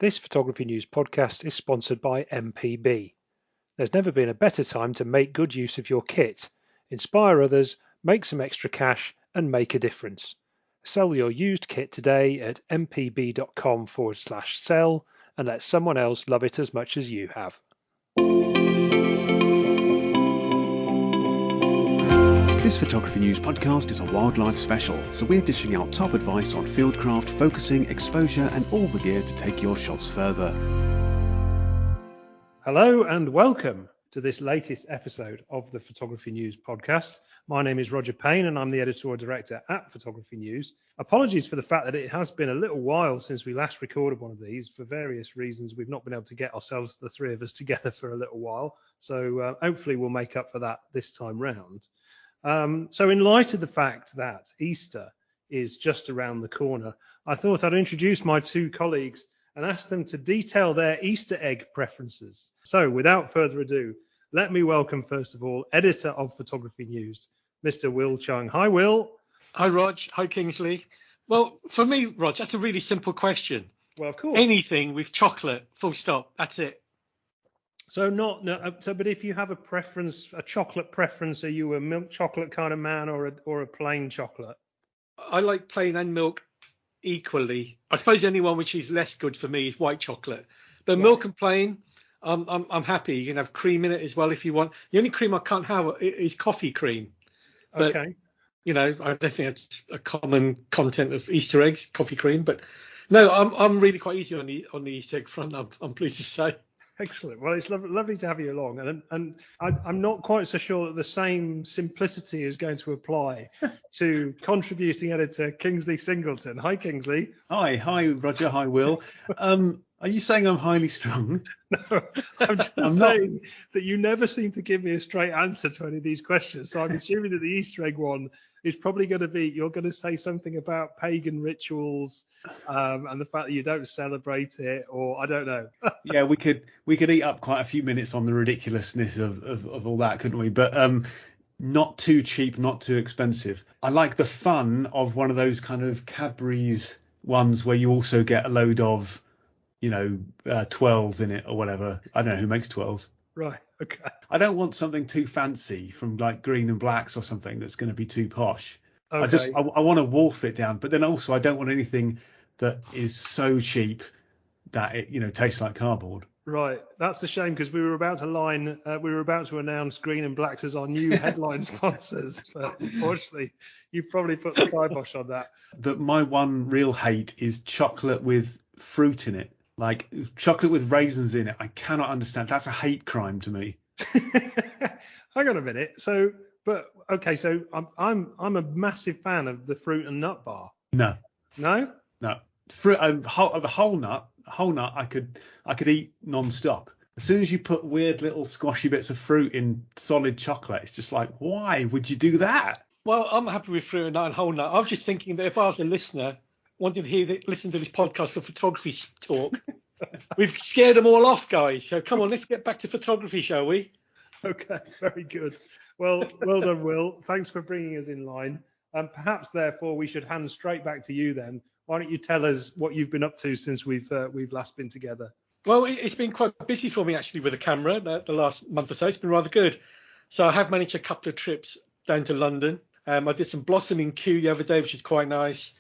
This Photography News podcast is sponsored by MPB. There's never been a better time to make good use of your kit, inspire others, make some extra cash, and make a difference. Sell your used kit today at mpb.com/sell and let someone else love it as much as you have. This Photography News podcast is a wildlife special, so we're dishing out top advice on fieldcraft, focusing, exposure and all the gear to take your shots further. Hello and welcome to this latest episode of the Photography News podcast. My name is Roger Payne and I'm the editorial director at Photography News. Apologies for the fact that it has been a little while since we last recorded one of these. For various reasons, we've not been able to get ourselves, the three of us, together for a little while. So hopefully we'll make up for that this time round. So in light of the fact that Easter is just around the corner, I thought I'd introduce my two colleagues and ask them to detail their Easter egg preferences. So without further ado, let me welcome, first of all, editor of Photography News, Mr. Will Chung. Hi, Will. Hi, Rog. Hi, Kingsley. Well, for me, Rog, that's a really simple question. Well, of course. Anything with chocolate, full stop. That's it. So but if you have a preference, a chocolate preference, are you a milk chocolate kind of man or a plain chocolate? I like plain and milk equally. I suppose the only one which is less good for me is white chocolate. But right. Milk and plain, I'm happy. You can have cream in it as well if you want. The only cream I can't have is coffee cream. But, okay. You know, I don't think it's a common content of Easter eggs, coffee cream. But no, I'm really quite easy on the Easter egg front. I'm pleased to say. Excellent. Well, it's lovely to have you along, and I'm not quite so sure that the same simplicity is going to apply to contributing editor Kingsley Singleton. Hi, Kingsley. Hi, Roger. Hi, Will. Are you saying I'm highly strung? No, I'm saying that you never seem to give me a straight answer to any of these questions. So I'm assuming that the Easter egg one is probably going to be, you're going to say something about pagan rituals and the fact that you don't celebrate it, or I don't know. Yeah, we could eat up quite a few minutes on the ridiculousness of all that, couldn't we? But not too cheap, not too expensive. I like the fun of one of those kind of Cadbury's ones where you also get a load of, twirls in it or whatever. I don't know who makes twirls. Right. Okay. I don't want something too fancy from like Green and Blacks or something that's going to be too posh. Okay. I want to wolf it down, but then also I don't want anything that is so cheap that it tastes like cardboard. Right. That's a shame because we were about to announce Green and Blacks as our new headline sponsors, but unfortunately you probably put the kibosh on that. My one real hate is chocolate with fruit in it. Like chocolate with raisins in it, I cannot understand. That's a hate crime to me. Hang on a minute. So I'm a massive fan of the fruit and nut bar. No. Fruit, the whole nut. I could eat non-stop. As soon as you put weird little squashy bits of fruit in solid chocolate, it's just like, why would you do that? Well, I'm happy with fruit and nut and whole nut. I was just thinking that if I was a listener, wanted to listen to this podcast for photography talk. We've scared them all off, guys. So come on, let's get back to photography, shall we? Okay, very good. Well done, Will. Thanks for bringing us in line. Perhaps, therefore, we should hand straight back to you then. Why don't you tell us what you've been up to since we've last been together? Well, it's been quite busy for me, actually, with the camera the last month or so. It's been rather good. So I have managed a couple of trips down to London. I did some blossoming Q the other day, which is quite nice.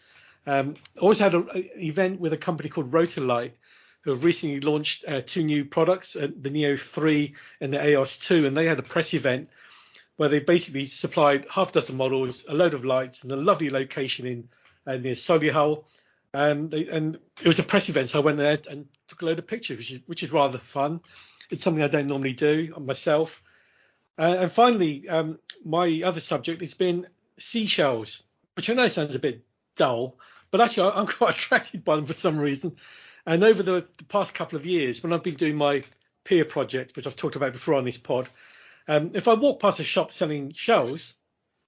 Always had an event with a company called Rotalight, who have recently launched two new products, the Neo 3 and the EOS 2, and they had a press event where they basically supplied half a dozen models, a load of lights, and a lovely location near Solihull. And it was a press event, so I went there and took a load of pictures, which is rather fun. It's something I don't normally do myself. And finally, my other subject has been seashells, which I know sounds a bit dull, but actually I'm quite attracted by them for some reason. And over the past couple of years, when I've been doing my peer project, which I've talked about before on this pod, if I walk past a shop selling shells,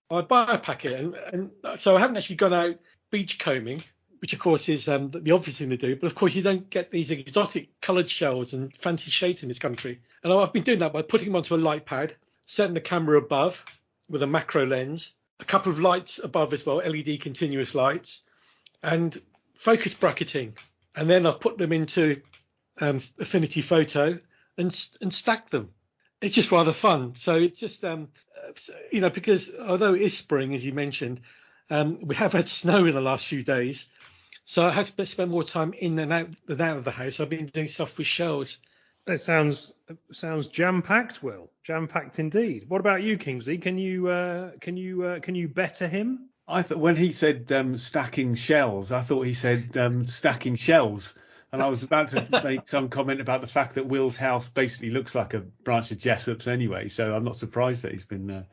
I buy a packet. And so I haven't actually gone out beach combing, which of course is the obvious thing to do. But of course, you don't get these exotic coloured shells and fancy shapes in this country. And I've been doing that by putting them onto a light pad, setting the camera above with a macro lens, a couple of lights above as well, LED continuous lights, and focus bracketing. And then I've put them into Affinity Photo and stack them. It's just rather fun. So it's just because although it is spring, as you mentioned, we have had snow in the last few days, so I had to spend more time in and out than out of the house. I've been doing stuff with shells. It sounds jam-packed, Will. Jam-packed indeed. What about you, Kingsley? Can you better him? I thought when he said stacking shells, I thought he said stacking shells. And I was about to make some comment about the fact that Will's house basically looks like a branch of Jessop's anyway. So I'm not surprised that he's been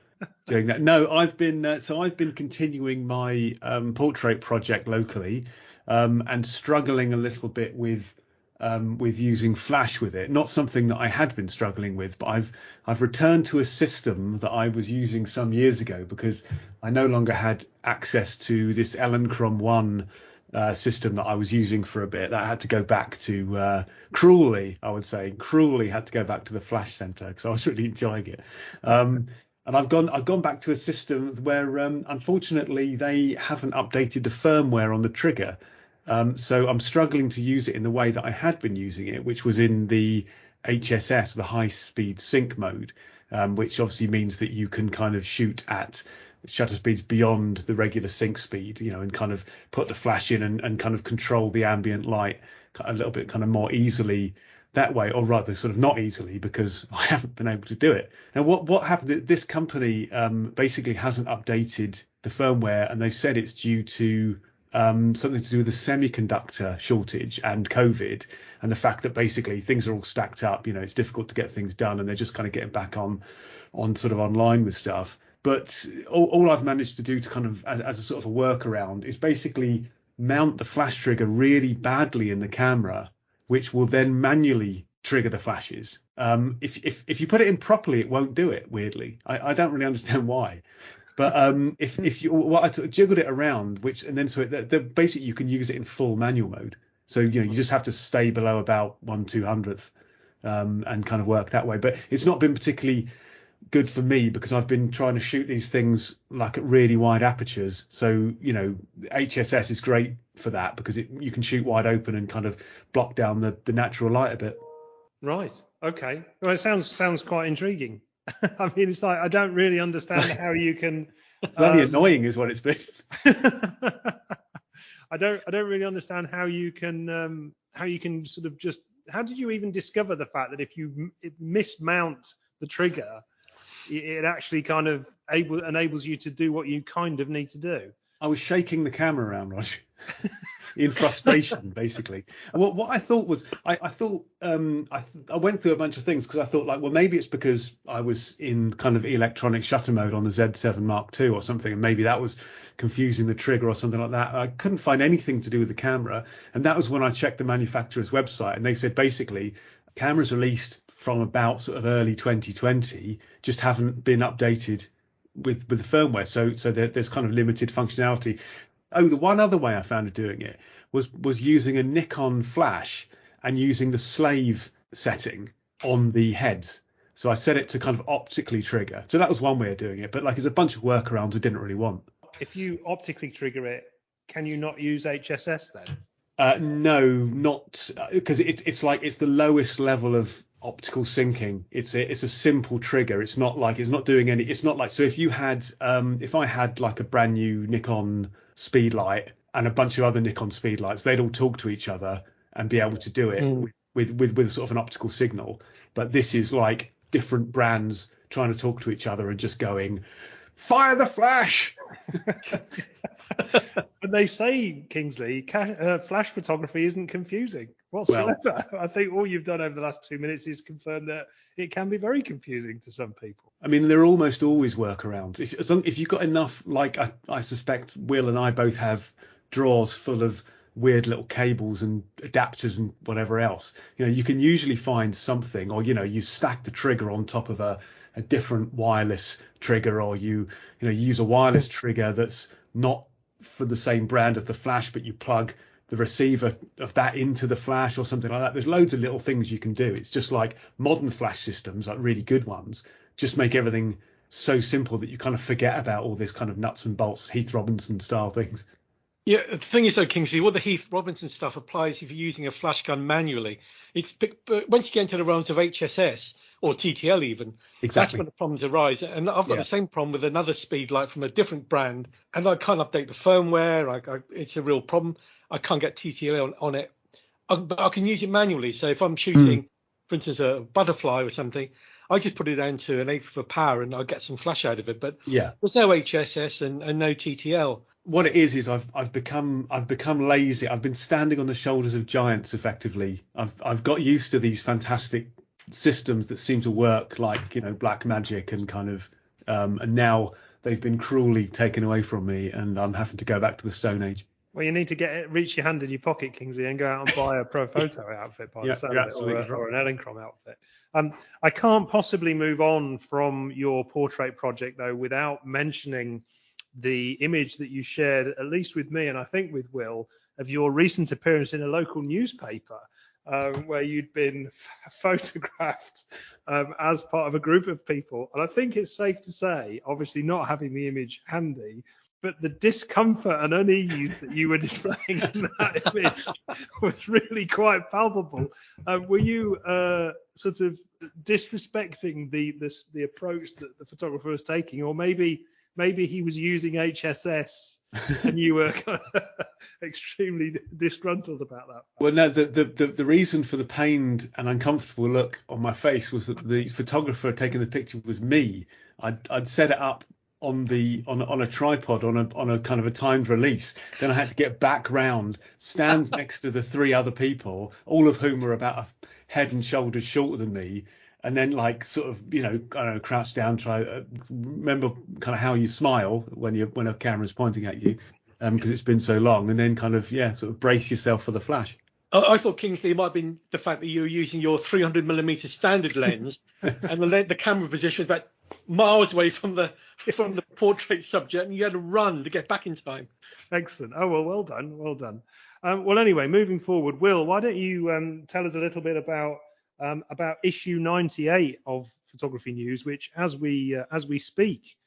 doing that. No, I've been continuing my portrait project locally and struggling a little bit with using flash with it. Not something that I had been struggling with, but I've returned to a system that I was using some years ago because I no longer had access to this Electron 1 system that I was using for a bit. I had to go back to cruelly had to go back to the Flash Center because I was really enjoying it. And I've gone back to a system where unfortunately they haven't updated the firmware on the trigger. So I'm struggling to use it in the way that I had been using it, which was in the HSS, the high speed sync mode, which obviously means that you can kind of shoot at shutter speeds beyond the regular sync speed, and kind of put the flash in and kind of control the ambient light a little bit kind of more easily that way, or rather sort of not easily because I haven't been able to do it. Now, what happened? This company basically hasn't updated the firmware, and they've said it's due to something to do with the semiconductor shortage and COVID, and the fact that basically things are all stacked up. It's difficult to get things done, and they're just kind of getting back on sort of online with stuff. But all I've managed to do to kind of as a sort of a workaround is basically mount the flash trigger really badly in the camera, which will then manually trigger the flashes. If you put it in properly, it won't do it. Weirdly, I don't really understand why. But if you I jiggled it around, basically you can use it in full manual mode. So you just have to stay below about 1/200th and kind of work that way. But it's not been particularly good for me because I've been trying to shoot these things like at really wide apertures. So HSS is great for that because you can shoot wide open and kind of block down the natural light a bit. Right. Okay. Well, it sounds quite intriguing. I mean, it's like I don't really understand how you can. Bloody annoying is what it's been. I don't really understand how you can sort of just. How did you even discover the fact that if you mismount the trigger, it actually kind of enables you to do what you kind of need to do? I was shaking the camera around, Roger, in frustration, basically. And what I thought was, I went through a bunch of things because I thought, like, well, maybe it's because I was in kind of electronic shutter mode on the Z7 Mark II or something, and maybe that was confusing the trigger or something like that. I couldn't find anything to do with the camera, and that was when I checked the manufacturer's website, and they said basically cameras released from about sort of early 2020 just haven't been updated with the firmware, so there's kind of limited functionality. Oh, the one other way I found of doing it was using a Nikon flash and using the slave setting on the heads. So I set it to kind of optically trigger. So that was one way of doing it, but like there's a bunch of workarounds I didn't really want. If you optically trigger it, can you not use HSS then? No, not because it's like it's the lowest level of optical syncing. It's a simple trigger. It's not doing any. It's not like, so if you had if I had like a brand new Nikon speedlight and a bunch of other Nikon speedlights, they'd all talk to each other and be able to do it with sort of an optical signal. But this is like different brands trying to talk to each other and just going, fire the flash. But they say, Kingsley, flash photography isn't confusing whatsoever. Well, I think all you've done over the last 2 minutes is confirm that it can be very confusing to some people. I mean, there are almost always workarounds. If you've got enough, like I suspect Will and I both have drawers full of weird little cables and adapters and whatever else, you can usually find something, or you stack the trigger on top of a different wireless trigger, or you use a wireless trigger that's not for the same brand as the flash, but you plug the receiver of that into the flash or something like that. There's loads of little things you can do. It's just like modern flash systems, like really good ones, just make everything so simple that you kind of forget about all this kind of nuts and bolts, Heath Robinson style things. Yeah, the thing is though, Kingsley, all the Heath Robinson stuff applies if you're using a flash gun manually. But once you get into the realms of HSS or TTL even, that's when Exactly. the problems arise. And I've got the Yeah. same problem with another speed light from a different brand, and I can't update the firmware. It's a real problem. I can't get TTL on it, but I can use it manually. So if I'm Mm. shooting, for instance, a butterfly or something, I just put it down to an 8 for power and I'll get some flash out of it. But Yeah. there's no HSS and no TTL. What it is I've become lazy. I've been standing on the shoulders of giants effectively. I've got used to these fantastic systems that seem to work like, black magic and kind of and now they've been cruelly taken away from me and I'm having to go back to the Stone Age. Well, you need to reach your hand in your pocket, Kingsley, and go out and buy a Pro Photo outfit by Yeah, the sound you're of it, absolutely or right. an Elinchrom outfit. I can't possibly move on from your portrait project, though, without mentioning the image that you shared, at least with me, and I think with Will, of your recent appearance in a local newspaper, where you'd been photographed as part of a group of people. And I think it's safe to say, obviously not having the image handy, but the discomfort and unease that you were displaying in that image was really quite palpable. Were you sort of disrespecting the approach that the photographer was taking, or maybe he was using HSS and you were kind of extremely disgruntled about that? Well, no, the reason for the pained and uncomfortable look on my face was that the photographer taking the picture was me. I'd set it up on a tripod on a kind of a timed release. Then I had to get back round, stand next to the three other people, all of whom were about a head and shoulders shorter than me, and then like sort of I don't know, crouch down, try remember kind of how you smile when a camera's pointing at you, because it's been so long, and then kind of sort of brace yourself for the flash. I thought, Kingsley, it might have been the fact that you were using your 300mm standard lens and the camera position was about miles away from the portrait subject, and you had to run to get back in time. Excellent. Oh, well done. Well done. Well, anyway, moving forward, Will, why don't you tell us a little bit about issue 98 of Photography News, which, as we speak,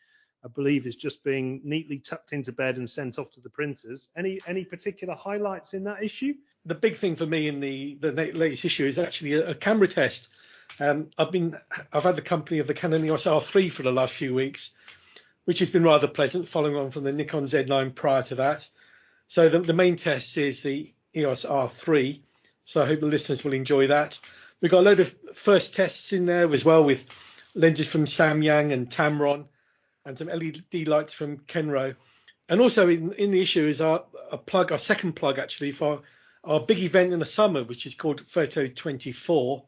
I believe is just being neatly tucked into bed and sent off to the printers. Any particular highlights in that issue? The big thing for me in the latest issue is actually a camera test. I've had the company of the Canon EOS R3 for the last few weeks, which has been rather pleasant, following on from the Nikon Z9 prior to that. So the main test is the EOS R3. So I hope the listeners will enjoy that. We've got a load of first tests in there as well, with lenses from Samyang and Tamron, and some LED lights from Kenro. And also in the issue is our second plug actually, for our big event in the summer, which is called Photo 24,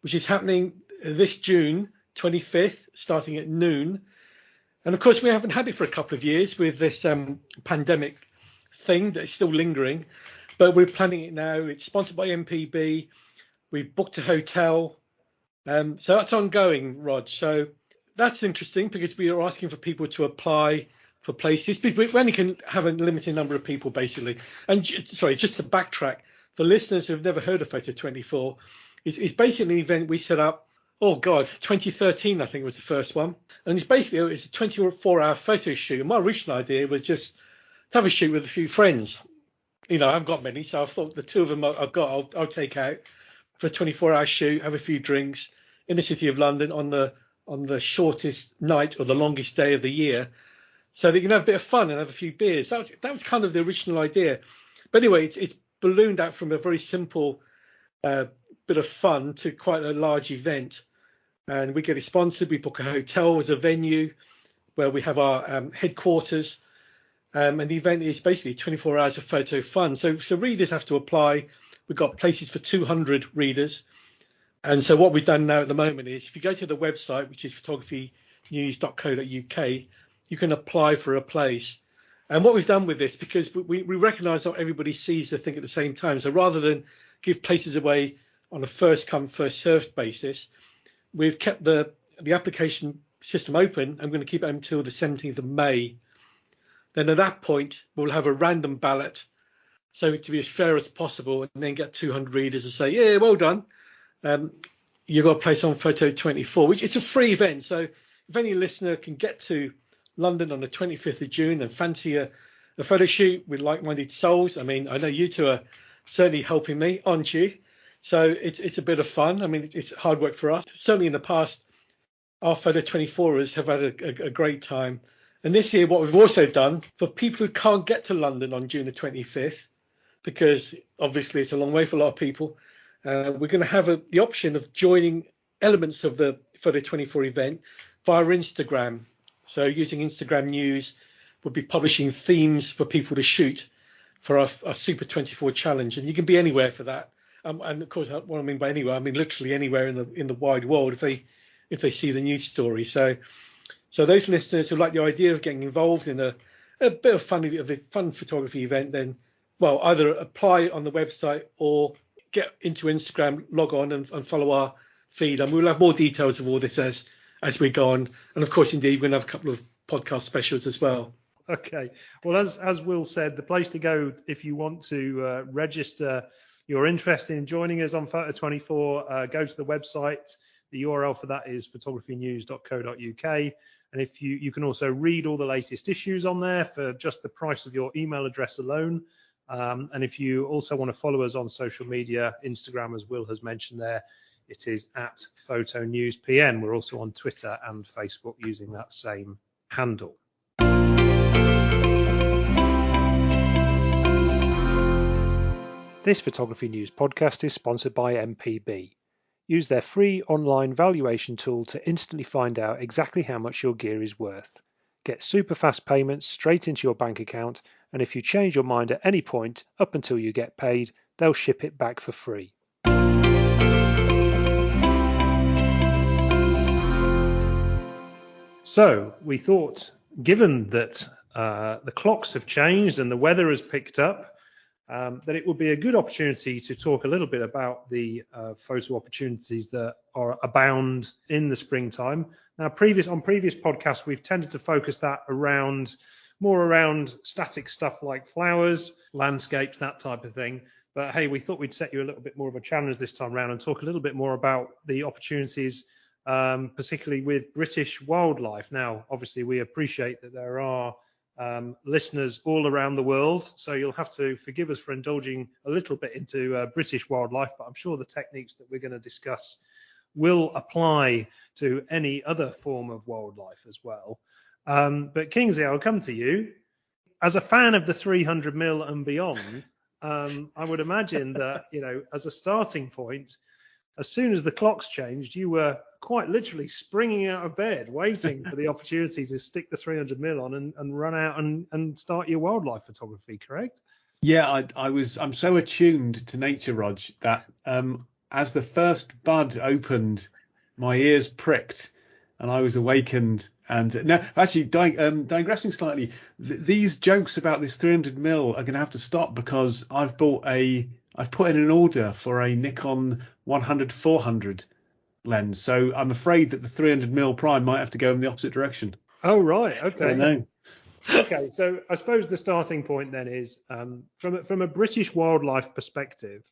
which is happening this June 25th, starting at noon. And of course, we haven't had it for a couple of years with this pandemic thing that is still lingering, but we're planning it now. It's sponsored by MPB. We've booked a hotel. So that's ongoing, Rod. So that's interesting because we are asking for people to apply for places. We only can have a limited number of people, basically. And sorry, just to backtrack, for listeners who have never heard of Photo 24, it's basically an event we set up, 2013, I think was the first one. And it's a 24-hour photo shoot. And my original idea was just to have a shoot with a few friends. I haven't got many, so I thought the two of them I've got, I'll take out for a 24-hour shoot, have a few drinks in the city of London on the shortest night or the longest day of the year, so that you can have a bit of fun and have a few beers. That was kind of the original idea. But anyway, it's ballooned out from a very simple bit of fun to quite a large event. And we get it sponsored. We book a hotel as a venue where we have our headquarters. And the event is basically 24 hours of photo fun. So readers have to apply. We've got places for 200 readers. And so what we've done now at the moment is, if you go to the website, which is photographynews.co.uk, you can apply for a place. And what we've done with this, because we recognise not everybody sees the thing at the same time, so rather than give places away on a first come, first served basis, we've kept the application system open. I'm going to keep it until the 17th of May. Then at that point, we'll have a random ballot, so to be as fair as possible, and then get 200 readers and say, yeah, well done. You've got a place on Photo 24, which it's a free event. So if any listener can get to London on the 25th of June and fancy a a photo shoot with like-minded souls. I mean, I know you two are certainly helping me, aren't you? So it's a bit of fun. I mean, it's hard work for us. Certainly in the past, our photo 24ers have had a great time. And this year, what we've also done for people who can't get to London on June the 25th, because obviously it's a long way for a lot of people, we're going to have the option of joining elements of the Photo 24 event via Instagram. So using Instagram news, we'll be publishing themes for people to shoot for our Super 24 challenge. And you can be anywhere for that. And of course, what I mean by anywhere, I mean literally anywhere in the wide world if they see the news story. So those listeners who like the idea of getting involved in a bit of fun photography event, then, well, either apply on the website or get into Instagram, log on and follow our feed. And we'll have more details of all this as we go on. And of course, indeed, we're going to have a couple of podcast specials as well. Okay. Well, as Will said, the place to go if you want to register your interest in joining us on Photo 24, go to the website. The URL for that is photographynews.co.uk. And if you can also read all the latest issues on there for just the price of your email address alone. And if you also want to follow us on social media, Instagram, as Will has mentioned there, it is at PhotoNewsPN. We're also on Twitter and Facebook using that same handle. This Photography News podcast is sponsored by MPB. Use their free online valuation tool to instantly find out exactly how much your gear is worth. Get super fast payments straight into your bank account, and if you change your mind at any point up until you get paid, they'll ship it back for free. So we thought, given that the clocks have changed and the weather has picked up, that it would be a good opportunity to talk a little bit about the photo opportunities that are abound in the springtime. Now, on previous podcasts, we've tended to focus that more around static stuff like flowers, landscapes, that type of thing. But hey, we thought we'd set you a little bit more of a challenge this time around and talk a little bit more about the opportunities, particularly with British wildlife. Now, obviously, we appreciate that there are listeners all around the world, so you'll have to forgive us for indulging a little bit into British wildlife, but I'm sure the techniques that we're going to discuss will apply to any other form of wildlife as well. But Kingsley, I'll come to you. As a fan of the 300mm and beyond, I would imagine that, as a starting point, as soon as the clocks changed, you were quite literally springing out of bed, waiting for the opportunity to stick the 300mm on and run out and start your wildlife photography, correct? Yeah, I'm so attuned to nature, Rog, that as the first bud opened, my ears pricked and I was awakened. And now, actually, digressing slightly, these jokes about this 300mm are going to have to stop because I've put in an order for a Nikon 100-400 lens, so I'm afraid that the 300mm prime might have to go in the opposite direction. Oh, right. Okay. I know. Okay, so I suppose the starting point then is from a British wildlife perspective.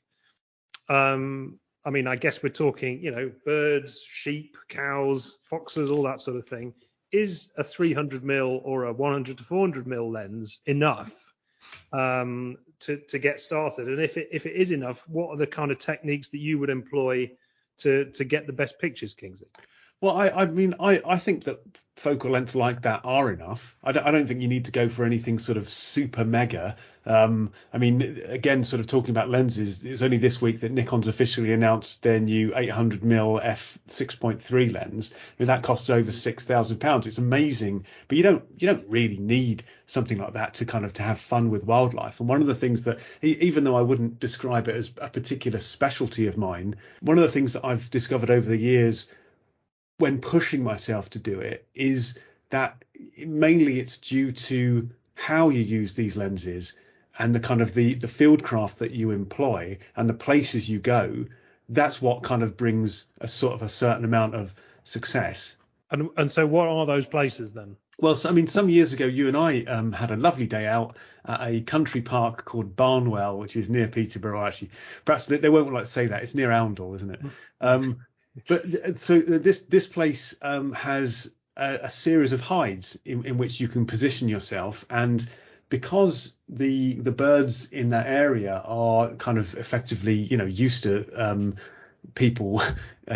I mean, I guess we're talking, birds, sheep, cows, foxes, all that sort of thing. Is a 300mm or a 100-400mm lens enough to get started? And if it is enough, what are the kind of techniques that you would employ to get the best pictures, Kingsley? Well, I think that focal lengths like that are enough. I don't think you need to go for anything sort of super mega. I mean, again, sort of talking about lenses, it's only this week that Nikon's officially announced their new 800mm f6.3 lens. I mean, that costs over £6,000. It's amazing, but you don't really need something like that to kind of to have fun with wildlife. And one of the things that, even though I wouldn't describe it as a particular specialty of mine, one of the things that I've discovered over the years when pushing myself to do it is that mainly it's due to how you use these lenses and the kind of the fieldcraft that you employ and the places you go. That's what kind of brings a sort of a certain amount of success. And so what are those places then? Well, so, I mean, some years ago, you and I had a lovely day out at a country park called Barnwell, which is near Peterborough, actually. Perhaps they won't like to say that. It's near Oundle, isn't it? But so this place has a series of hides in which you can position yourself, and because the birds in that area are kind of effectively, used to people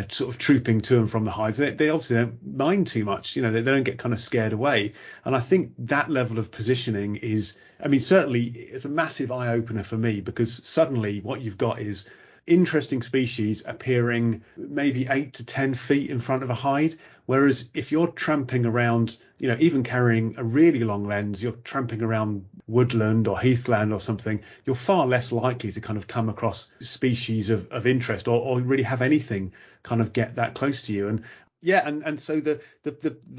sort of trooping to and from the hides, they obviously don't mind too much. They don't get kind of scared away. And I think that level of positioning is, certainly it's a massive eye opener for me, because suddenly what you've got is interesting species appearing maybe 8 to 10 feet in front of a hide. Whereas if you're tramping around, even carrying a really long lens, you're tramping around woodland or heathland or something, you're far less likely to kind of come across species of interest, or really have anything kind of get that close to you. And yeah, and so the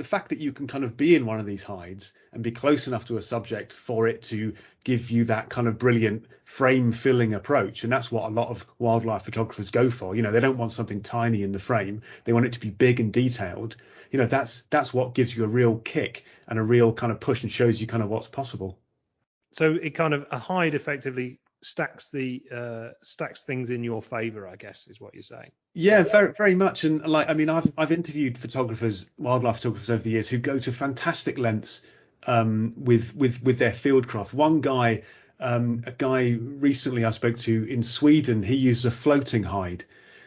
fact that you can kind of be in one of these hides and be close enough to a subject for it to give you that kind of brilliant frame filling approach, and that's what a lot of wildlife photographers go for. They don't want something tiny in the frame, they want it to be big and detailed. That's what gives you a real kick and a real kind of push, and shows you kind of what's possible. So it kind of, a hide effectively stacks things in your favor, I guess, is what you're saying. Yeah, very, very much. And I've interviewed wildlife photographers over the years, who go to fantastic lengths with their field craft. One guy, a guy recently I spoke to in Sweden, he uses a floating hide.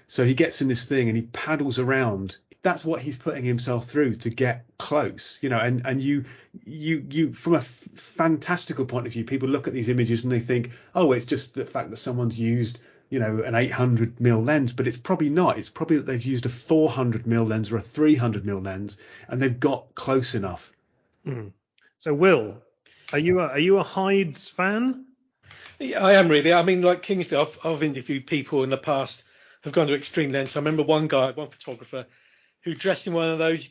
So he gets in this thing and he paddles around. That's what he's putting himself through to get close, and you from a fantastical point of view, people look at these images and they think, oh, it's just the fact that someone's used, an 800mm lens, but it's probably not. It's probably that they've used a 400mm lens or a 300mm lens, and they've got close enough. Mm. So Will, are you a hides fan? Yeah, I am really. Like Kingsley, I've interviewed people in the past who've gone to extreme lengths. I remember one photographer who dressed in one of those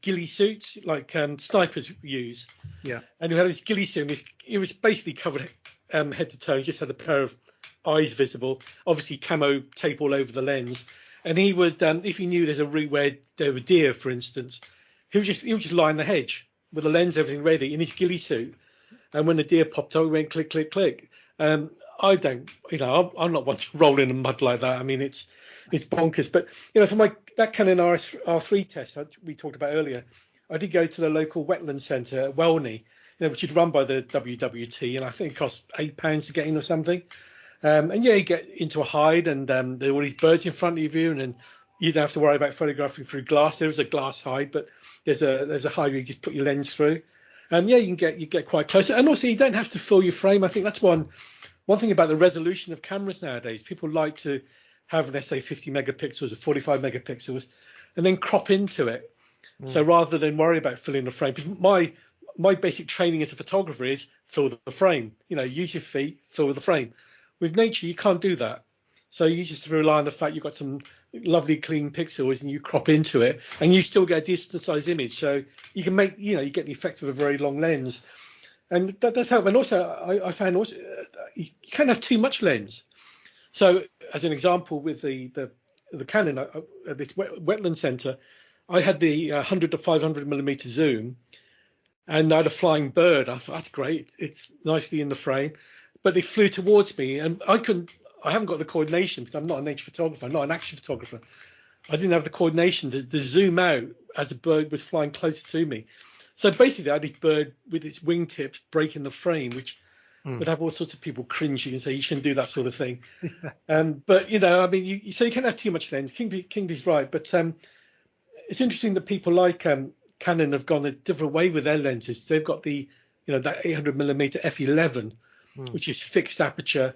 ghillie suits like snipers use. Yeah. And he had this ghillie suit, and it was basically covered head to toe. He just had a pair of eyes visible, obviously camo tape all over the lens. And he would, if he knew there's a route where there were deer, for instance, he would just lie in the hedge with the lens, everything ready, in his ghillie suit. And when the deer popped up, he went click, click, click. I don't, I'm not one to roll in the mud like that. It's bonkers. But for that Canon R3 test we talked about earlier, I did go to the local wetland centre at Welney, which is run by the WWT, and I think it costs £8 to get in or something. And yeah, you get into a hide, and there are all these birds in front of you, and then you don't have to worry about photographing through glass. There is a glass hide, but there's a hide where you just put your lens through. Yeah, you get quite close, and also you don't have to fill your frame. I think that's one thing about the resolution of cameras nowadays. People like to have, let's say, 50 megapixels or 45 megapixels, and then crop into it. Mm. So rather than worry about filling the frame, because my basic training as a photographer is fill the frame. Use your feet, fill the frame. With nature, you can't do that. So you just rely on the fact you've got some lovely clean pixels and you crop into it, and you still get a decent sized image. So you can make, you get the effect of a very long lens, and that does help. And also, I found also you can't have too much lens. So as an example, with the Canon at this wetland centre, I had the 100 to 500mm zoom, and I had a flying bird. I thought, that's great. It's nicely in the frame, but it flew towards me, and I haven't got the coordination, because I'm not a nature photographer. I'm not an action photographer. I didn't have the coordination to zoom out as a bird was flying closer to me. So basically, I had this bird with its wingtips breaking the frame, which would have all sorts of people cringing and say you shouldn't do that sort of thing. But so you can't have too much lens. Kingsley's right, but it's interesting that people like Canon have gone a different way with their lenses. They've got the that 800mm f11, which is fixed aperture,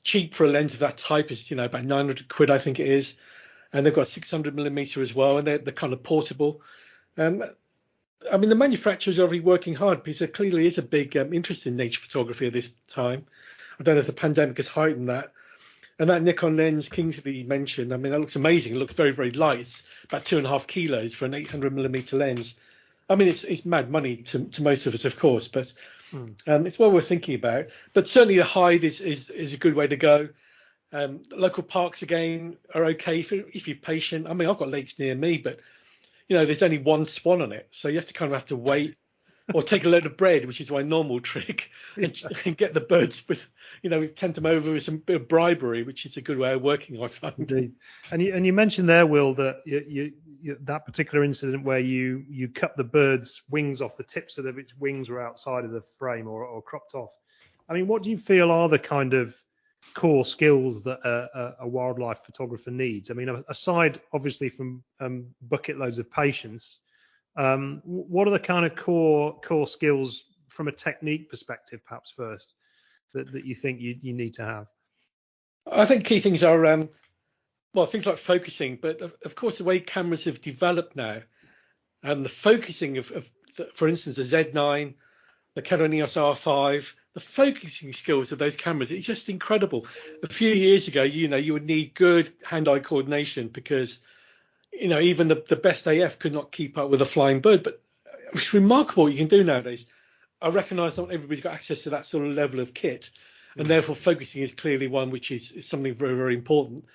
cheap for a lens of that type. Is about 900 quid, I think it is, and they've got 600mm as well, and they're kind of portable. The manufacturers are really working hard, because there clearly is a big interest in nature photography at this time. I don't know if the pandemic has heightened that. And that Nikon lens Kingsley mentioned, that looks amazing. It looks very, very light. It's about 2.5 kilos for an 800mm lens. It's mad money to most of us, of course, but it's what we're thinking about. But certainly the hide is a good way to go. Local parks, again, are okay if you're patient. I've got lakes near me, but there's only one swan on it, so you have to wait, or take a load of bread, which is my normal trick, and get the birds with, tempt them over with some bit of bribery, which is a good way of working, I find. Indeed. And you mentioned there, Will, that that particular incident where you cut the bird's wings off, the tips of its wings were outside of the frame or cropped off. I mean, what do you feel are the kind of core skills that a wildlife photographer needs? I mean, aside obviously from bucket loads of patience, what are the kind of core skills from a technique perspective, perhaps first, that you think you need to have? I think key things are things like focusing, but of course the way cameras have developed now, and the focusing of for instance, the Z9, the Canon EOS R5, the focusing skills of those cameras is just incredible. A few years ago, you would need good hand-eye coordination because, even the best AF could not keep up with a flying bird. But it's remarkable what you can do nowadays. I recognise not everybody's got access to that sort of level of kit, and therefore focusing is clearly one which is something very, very important.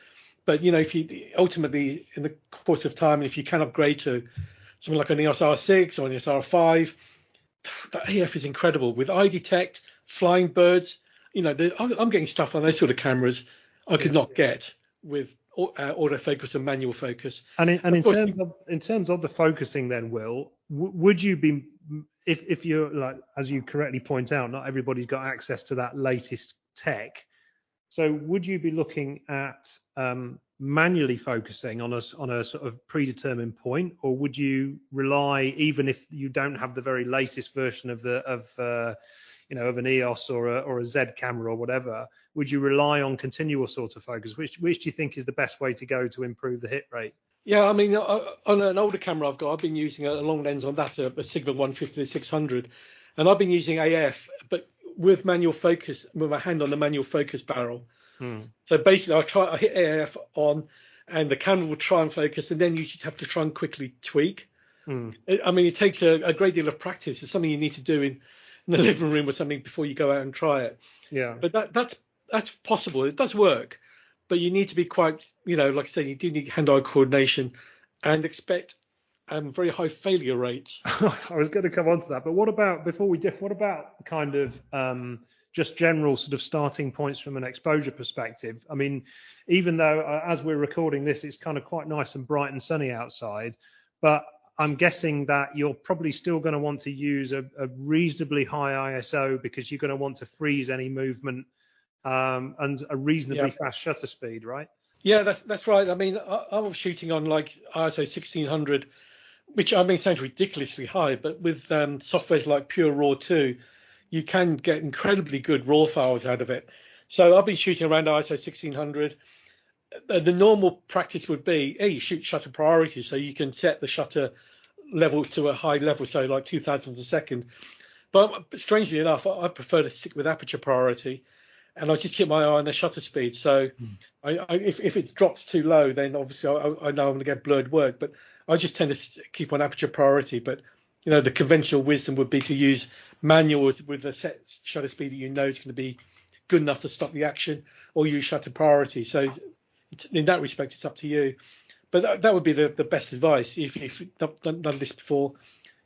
But if you ultimately in the course of time, if you can upgrade to something like an EOS R6 or an EOS R5, that AF is incredible with eye detect, flying birds. I'm getting stuff on those sort of cameras I could not get with autofocus and manual focus. And in terms of the focusing, then, Will, would you be, if you're like, as you correctly point out, not everybody's got access to that latest tech. So would you be looking at manually focusing on a sort of predetermined point, or would you rely, even if you don't have the very latest version of an EOS or a Z camera or whatever, would you rely on continuous autofocus? Which do you think is the best way to go to improve the hit rate? Yeah, I mean, on an older camera I've been using a long lens on that, a Sigma 150-600, and I've been using AF, but with manual focus, with my hand on the manual focus barrel. So basically, I hit AF on, and the camera will try and focus, and then you just have to try and quickly tweak. I mean, it takes a great deal of practice. It's something you need to do in the living room or something before you go out and try it. Yeah. But that's possible. It does work, but you need to be quite, like I said, you do need hand-eye coordination and expect very high failure rates. I was going to come on to that, but what about kind of just general sort of starting points from an exposure perspective? I mean, even though as we're recording this, it's kind of quite nice and bright and sunny outside, but I'm guessing that you're probably still going to want to use a reasonably high ISO because you're going to want to freeze any movement and a reasonably fast shutter speed, right? Yeah, that's right. I mean, I was shooting on like ISO 1600, which I mean sounds ridiculously high, but with softwares like Pure Raw 2, you can get incredibly good raw files out of it. So I've been shooting around ISO 1600. The normal practice would be, you shoot shutter priority, so you can set the shutter level to a high level, so like 2000 a second. But strangely enough, I prefer to stick with aperture priority, and I just keep my eye on the shutter speed. So if it drops too low, then obviously I know I'm going to get blurred work. But I just tend to keep on aperture priority. But the conventional wisdom would be to use manual with a set shutter speed that is going to be good enough to stop the action, or use shutter priority. So in that respect, it's up to you. But that would be the best advice. If you've done this before,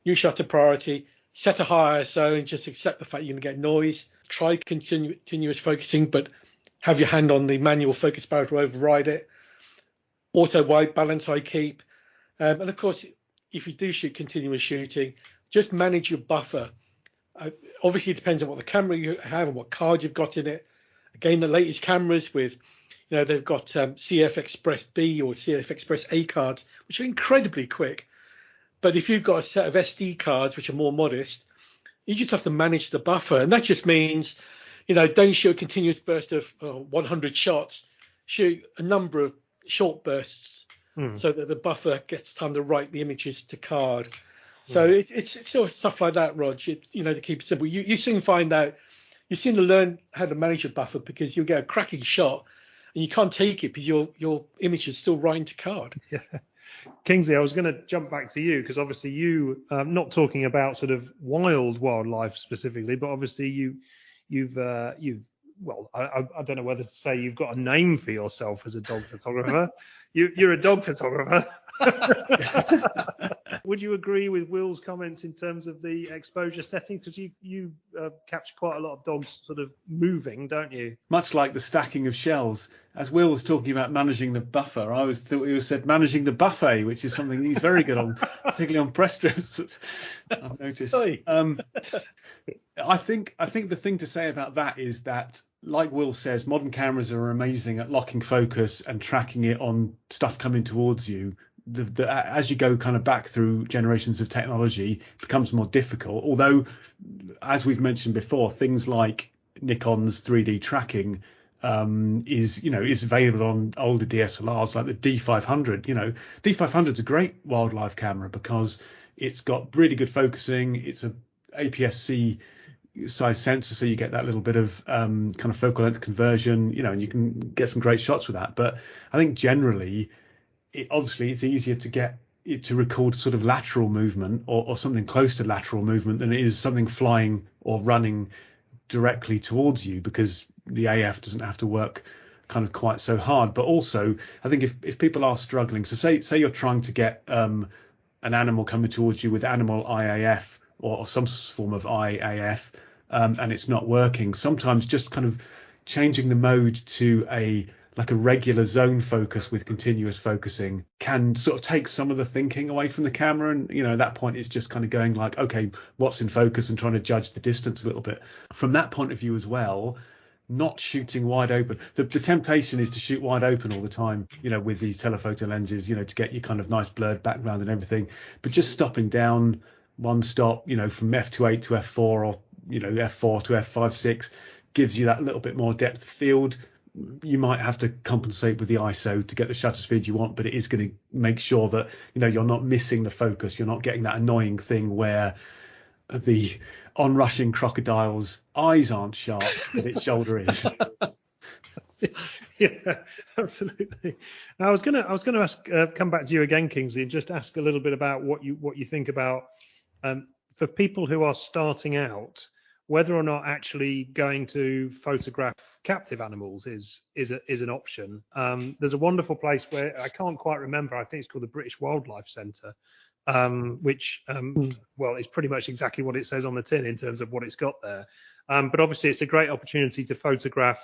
use shutter priority, set a high ISO, and just accept the fact you're going to get noise. Try continuous focusing, but have your hand on the manual focus barrel to override it. Auto white balance I keep. And of course, if you do shoot continuous shooting, just manage your buffer. Obviously, it depends on what the camera you have and what card you've got in it. Again, the latest cameras with, they've got CF Express B or CF Express A cards, which are incredibly quick. But if you've got a set of SD cards, which are more modest, you just have to manage the buffer. And that just means, don't shoot a continuous burst of 100 shots. Shoot a number of short bursts so that the buffer gets time to write the images to card. So it's sort of stuff like that, Rog. To keep it simple. You soon find out, you soon learn how to manage your buffer, because you'll get a cracking shot and you can't take it because your image is still writing to card. Yeah. Kingsley, I was going to jump back to you because obviously you, not talking about sort of wild wildlife specifically, but obviously you've well, I don't know whether to say you've got a name for yourself as a dog photographer. You're a dog photographer. Would you agree with Will's comments in terms of the exposure setting? Because you capture quite a lot of dogs sort of moving, don't you? Much like the stacking of shells. As Will was talking about managing the buffer, I thought he said managing the buffet, which is something he's very good on, particularly on press strips. I've noticed. I think the thing to say about that is that, like Will says, modern cameras are amazing at locking focus and tracking it on stuff coming towards you. As you go kind of back through generations of technology, it becomes more difficult. Although, as we've mentioned before, things like Nikon's 3D tracking is available on older DSLRs like the D500. D500 is a great wildlife camera because it's got really good focusing. It's a APS-C size sensor, so you get that little bit of kind of focal length conversion, and you can get some great shots with that. But I think generally, it's easier to get it to record sort of lateral movement or something close to lateral movement than it is something flying or running directly towards you, because the AF doesn't have to work kind of quite so hard. But also, I think if people are struggling, so say you're trying to get an animal coming towards you with animal IAF or some form of IAF, and it's not working, sometimes just kind of changing the mode to a regular zone focus with continuous focusing can sort of take some of the thinking away from the camera. And, at that point, it's just kind of going like, okay, what's in focus, and trying to judge the distance a little bit. From that point of view as well, not shooting wide open. The temptation is to shoot wide open all the time, with these telephoto lenses, to get your kind of nice blurred background and everything. But just stopping down one stop, from f2.8 to f4 or, f4 to f5.6 gives you that little bit more depth of field. You might have to compensate with the ISO to get the shutter speed you want, but it is going to make sure that you're not missing the focus. You're not getting that annoying thing where the onrushing crocodile's eyes aren't sharp, but its shoulder is. Yeah, absolutely. I was gonna ask, come back to you again, Kingsley, and just ask a little bit about what you think about for people who are starting out, whether or not actually going to photograph captive animals is an option. There's a wonderful place where I can't quite remember. I think it's called the British Wildlife Centre, which is pretty much exactly what it says on the tin in terms of what it's got there. But obviously, it's a great opportunity to photograph,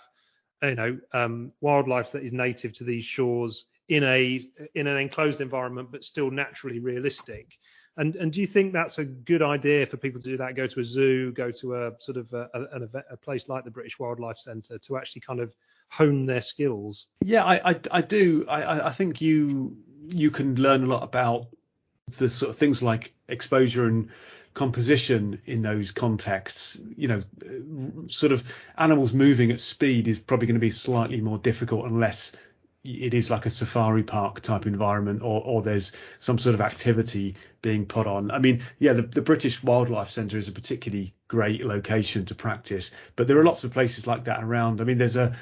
wildlife that is native to these shores in an enclosed environment, but still naturally realistic. And do you think that's a good idea for people to do that? Go to a zoo, go to a sort of a place like the British Wildlife Centre to actually kind of hone their skills? Yeah, I do. I think you can learn a lot about the sort of things like exposure and composition in those contexts. Sort of animals moving at speed is probably going to be slightly more difficult unless it is like a safari park type environment, or there's some sort of activity being put on. I mean, yeah, the British Wildlife Centre is a particularly great location to practice, but there are lots of places like that around. I mean, there's a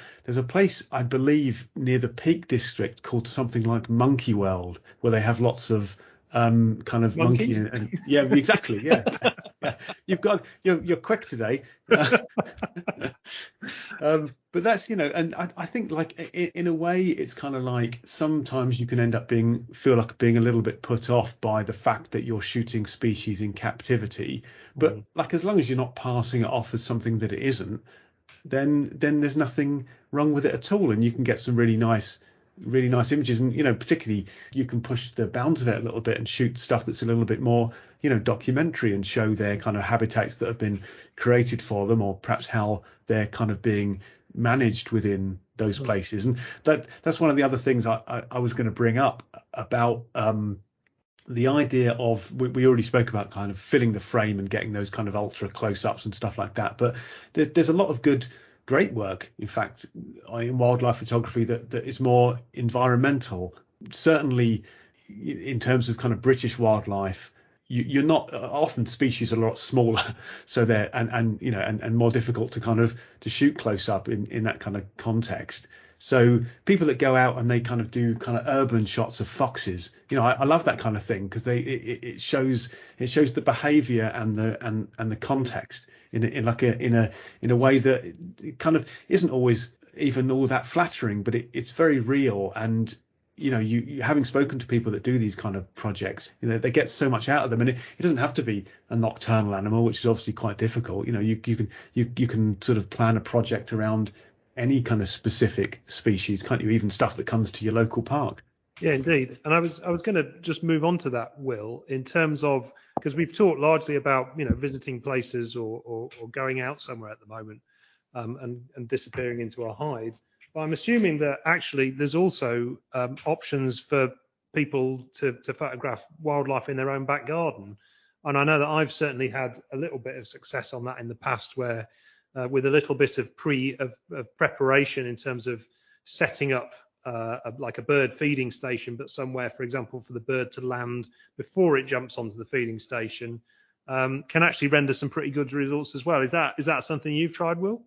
place, I believe, near the Peak District called something like Monkey World, where they have lots of kind of monkey and yeah, exactly, yeah. You're quick today. But that's, and I think like in a way it's kind of like sometimes you can end up feel like being a little bit put off by the fact that you're shooting species in captivity, but like as long as you're not passing it off as something that it isn't, then there's nothing wrong with it at all, and you can get some really nice images. And particularly you can push the bounds of it a little bit and shoot stuff that's a little bit more documentary, and show their kind of habitats that have been created for them, or perhaps how they're kind of being managed within those places. And that's one of the other things I was going to bring up about the idea of, we already spoke about kind of filling the frame and getting those kind of ultra close-ups and stuff like that, but there's a lot of great work, in fact, in wildlife photography that is more environmental. Certainly in terms of kind of British wildlife, you're not, often species are a lot smaller, so they're and more difficult to kind of to shoot close up in that kind of context. So people that go out and they kind of do kind of urban shots of foxes, I love that kind of thing, because it shows the behavior and the context in a way that it kind of isn't always even all that flattering, but it's very real. And you having spoken to people that do these kind of projects, they get so much out of them, and it doesn't have to be a nocturnal animal, which is obviously quite difficult. You can sort of plan a project around any kind of specific species, can't you? Even stuff that comes to your local park. Yeah, indeed. And I was going to just move on to that, Will, in terms of, because we've talked largely about visiting places or going out somewhere at the moment, and disappearing into a hide. But I'm assuming that actually there's also options for people to photograph wildlife in their own back garden. And I know that I've certainly had a little bit of success on that in the past, where with a little bit of preparation in terms of setting up like a bird feeding station, but somewhere, for example, for the bird to land before it jumps onto the feeding station, can actually render some pretty good results as well. Is that something you've tried, Will?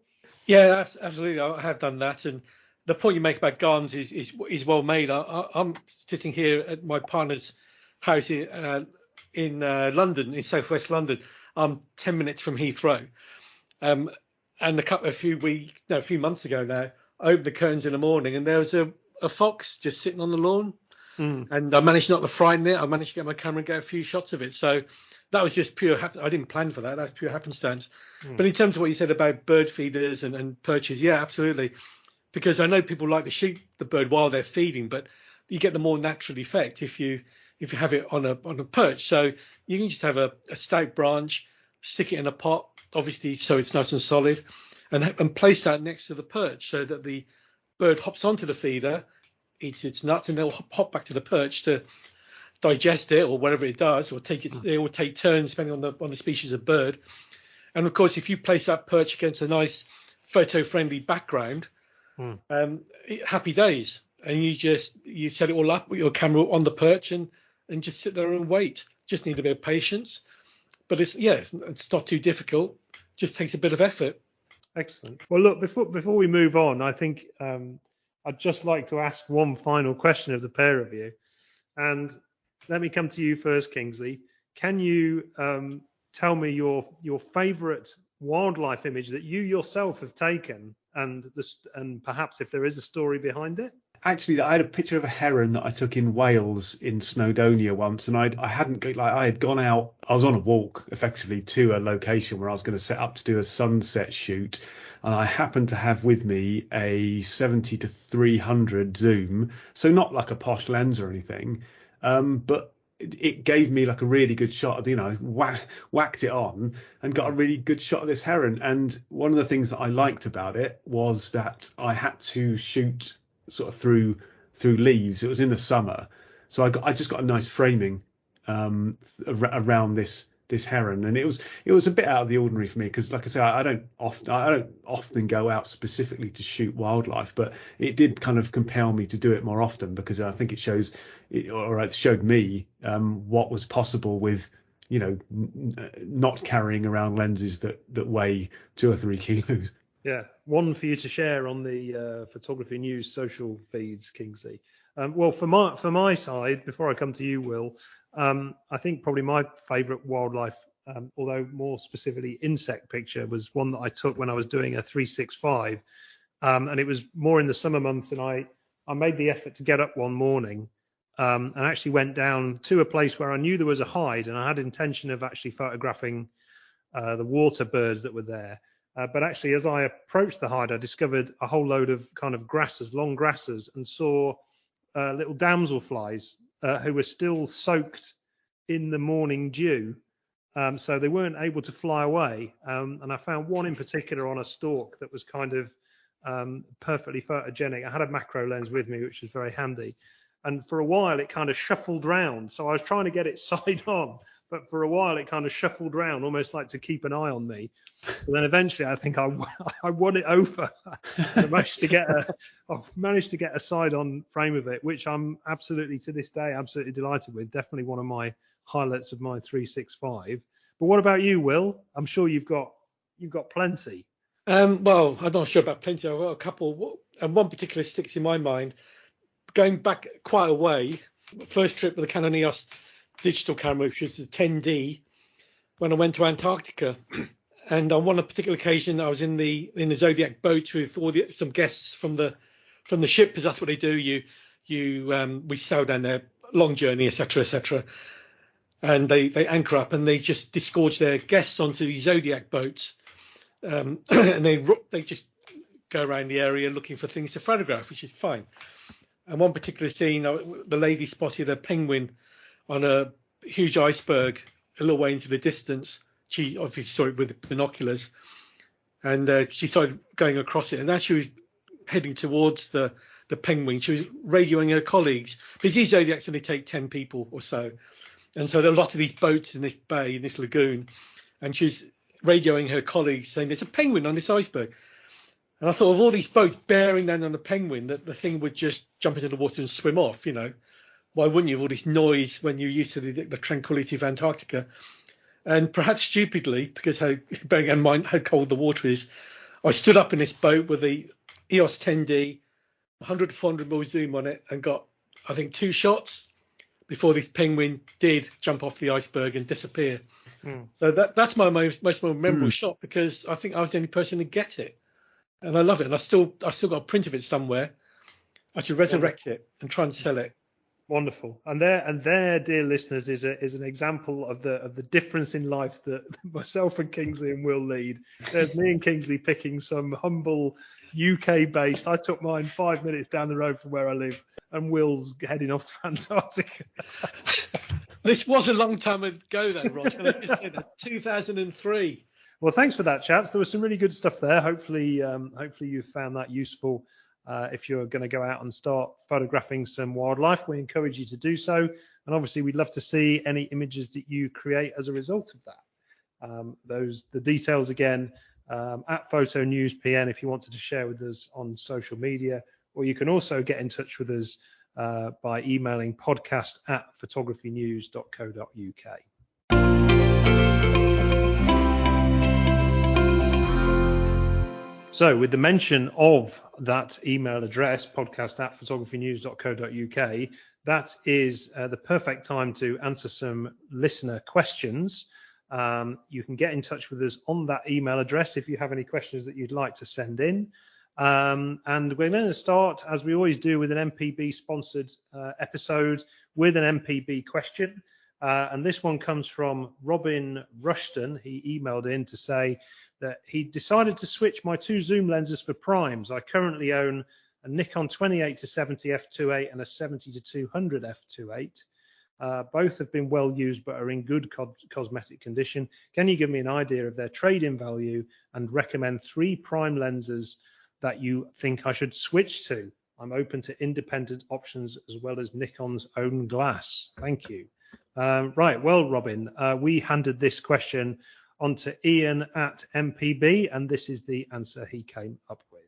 Yeah, absolutely. I have done that, and the point you make about gardens is well made. I'm sitting here at my partner's house in London, in southwest London. I'm 10 minutes from Heathrow, and a few months ago now, I opened the curtains in the morning, and there was a fox just sitting on the lawn, and I managed not to frighten it. I managed to get my camera and get a few shots of it. So that was just pure. I didn't plan for that. That's pure happenstance. But in terms of what you said about bird feeders and perches, yeah, absolutely. Because I know people like to shoot the bird while they're feeding, but you get the more natural effect if you have it on a perch. So you can just have a stout branch, stick it in a pot, obviously so it's nice and solid, and place that next to the perch so that the bird hops onto the feeder, eats its nuts, and they'll hop back to the perch to digest it or whatever it does, or they will take turns depending on the species of bird. And of course, if you place that perch against a nice photo-friendly background, happy days. And you set it all up with your camera on the perch and just sit there and wait. Just need a bit of patience, but it's not too difficult. Just takes a bit of effort. Excellent. Well, look, before we move on, I think I'd just like to ask one final question of the pair of you. And let me come to you first, Kingsley. Can you tell me your favourite wildlife image that you yourself have taken, and perhaps if there is a story behind it? Actually, I had a picture of a heron that I took in Wales in Snowdonia once, and I had gone out. I was on a walk effectively to a location where I was going to set up to do a sunset shoot, and I happened to have with me a 70-300 zoom, so not like a posh lens or anything, but it gave me like a really good shot. Whacked it on and got a really good shot of this heron. And one of the things that I liked about it was that I had to shoot sort of through leaves. It was in the summer, so I just got a nice framing around this heron, and it was a bit out of the ordinary for me because, like I say, I don't often go out specifically to shoot wildlife, but it did kind of compel me to do it more often because I think it showed me what was possible with not carrying around lenses that weigh 2 or 3 kilos. Yeah, one for you to share on the Photography News social feeds, Kingsley. Well, for my side, before I come to you, Will, I think probably my favourite wildlife, although more specifically insect picture, was one that I took when I was doing a 365, and it was more in the summer months. And I made the effort to get up one morning and actually went down to a place where I knew there was a hide, and I had intention of actually photographing the water birds that were there. But actually, as I approached the hide, I discovered a whole load of kind of grasses, long grasses, and saw little damselflies who were still soaked in the morning dew. So they weren't able to fly away. And I found one in particular on a stalk that was kind of perfectly photogenic. I had a macro lens with me, which was very handy. And for a while, it kind of shuffled round. So I was trying to get it side on. But for a while, it kind of shuffled round, almost like to keep an eye on me. But then eventually, I think I won it over. I managed to get a side-on frame of it, which I'm absolutely, to this day, absolutely delighted with. Definitely one of my highlights of my 365. But what about you, Will? I'm sure you've got plenty. Well, I'm not sure about plenty. I've got a couple, and one particular sticks in my mind. Going back quite a way, first trip with the Canon EOS digital camera, which was the 10D, when I went to Antarctica. And on one particular occasion, I was in the Zodiac boat with some guests from the ship, because that's what they do. You we sail down their long journey, etc., etc., and they anchor up and they just disgorge their guests onto these Zodiac boats, and they just go around the area looking for things to photograph, which is fine. And one particular scene, the lady spotted a penguin on a huge iceberg a little way into the distance. She obviously saw it with binoculars, and she started going across it. And as she was heading towards the penguin, she was radioing her colleagues, because these Zodiacs only take 10 people or so. And so there are a lot of these boats in this bay, in this lagoon. And she was radioing her colleagues saying, there's a penguin on this iceberg. And I thought, of all these boats bearing down on the penguin, that the thing would just jump into the water and swim off, you know. Why wouldn't you, with all this noise when you're used to the tranquility of Antarctica? And perhaps stupidly, because bearing in mind how cold the water is, I stood up in this boat with the EOS 10D, 100 to 400 mm zoom on it, and got, I think, 2 shots before this penguin did jump off the iceberg and disappear. So that's my most memorable shot, because I think I was the only person to get it. And I love it, and I still got a print of it somewhere. I should resurrect it and try and sell it. Wonderful. And there, dear listeners, is an example of the difference in life that myself and Kingsley and Will lead. There's me and Kingsley picking some humble UK-based. I took mine 5 minutes down the road from where I live, and Will's heading off to Antarctica. This was a long time ago, then, Roger. Like you said, 2003. Well, thanks for that, chaps. There was some really good stuff there. Hopefully you found that useful. If you're going to go out and start photographing some wildlife, we encourage you to do so. And obviously, we'd love to see any images that you create as a result of that. The details again at Photo News PN if you wanted to share with us on social media, or you can also get in touch with us by emailing podcast@photographynews.co.uk. So with the mention of that email address, podcast@photographynews.co.uk, that is the perfect time to answer some listener questions. You can get in touch with us on that email address if you have any questions that you'd like to send in. And we're going to start, as we always do, with an MPB-sponsored episode with an MPB question. And this one comes from Robin Rushton. He emailed in to say that he decided to switch my 2 zoom lenses for primes. I currently own a Nikon 28-70 f2.8 and a 70-200 f2.8. Both have been well used but are in good cosmetic condition. Can you give me an idea of their trade-in value and recommend 3 prime lenses that you think I should switch to? I'm open to independent options as well as Nikon's own glass. Thank you. Right, well, Robin, we handed this question on to Ian at MPB, and this is the answer he came up with.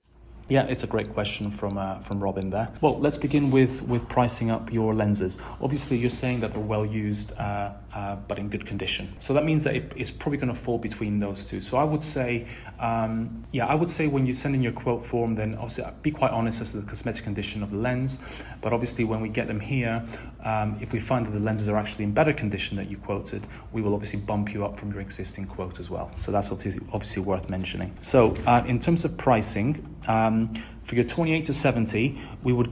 Yeah, it's a great question from Robin there. Well, let's begin with pricing up your lenses. Obviously, you're saying that they're well used, but in good condition. So that means that it's probably going to fall between those two. So I would say, when you send in your quote form, then obviously be quite honest as to the cosmetic condition of the lens. But obviously, when we get them here, if we find that the lenses are actually in better condition that you quoted, we will obviously bump you up from your existing quote as well. So that's obviously worth mentioning. So in terms of pricing, for your 28-70, we would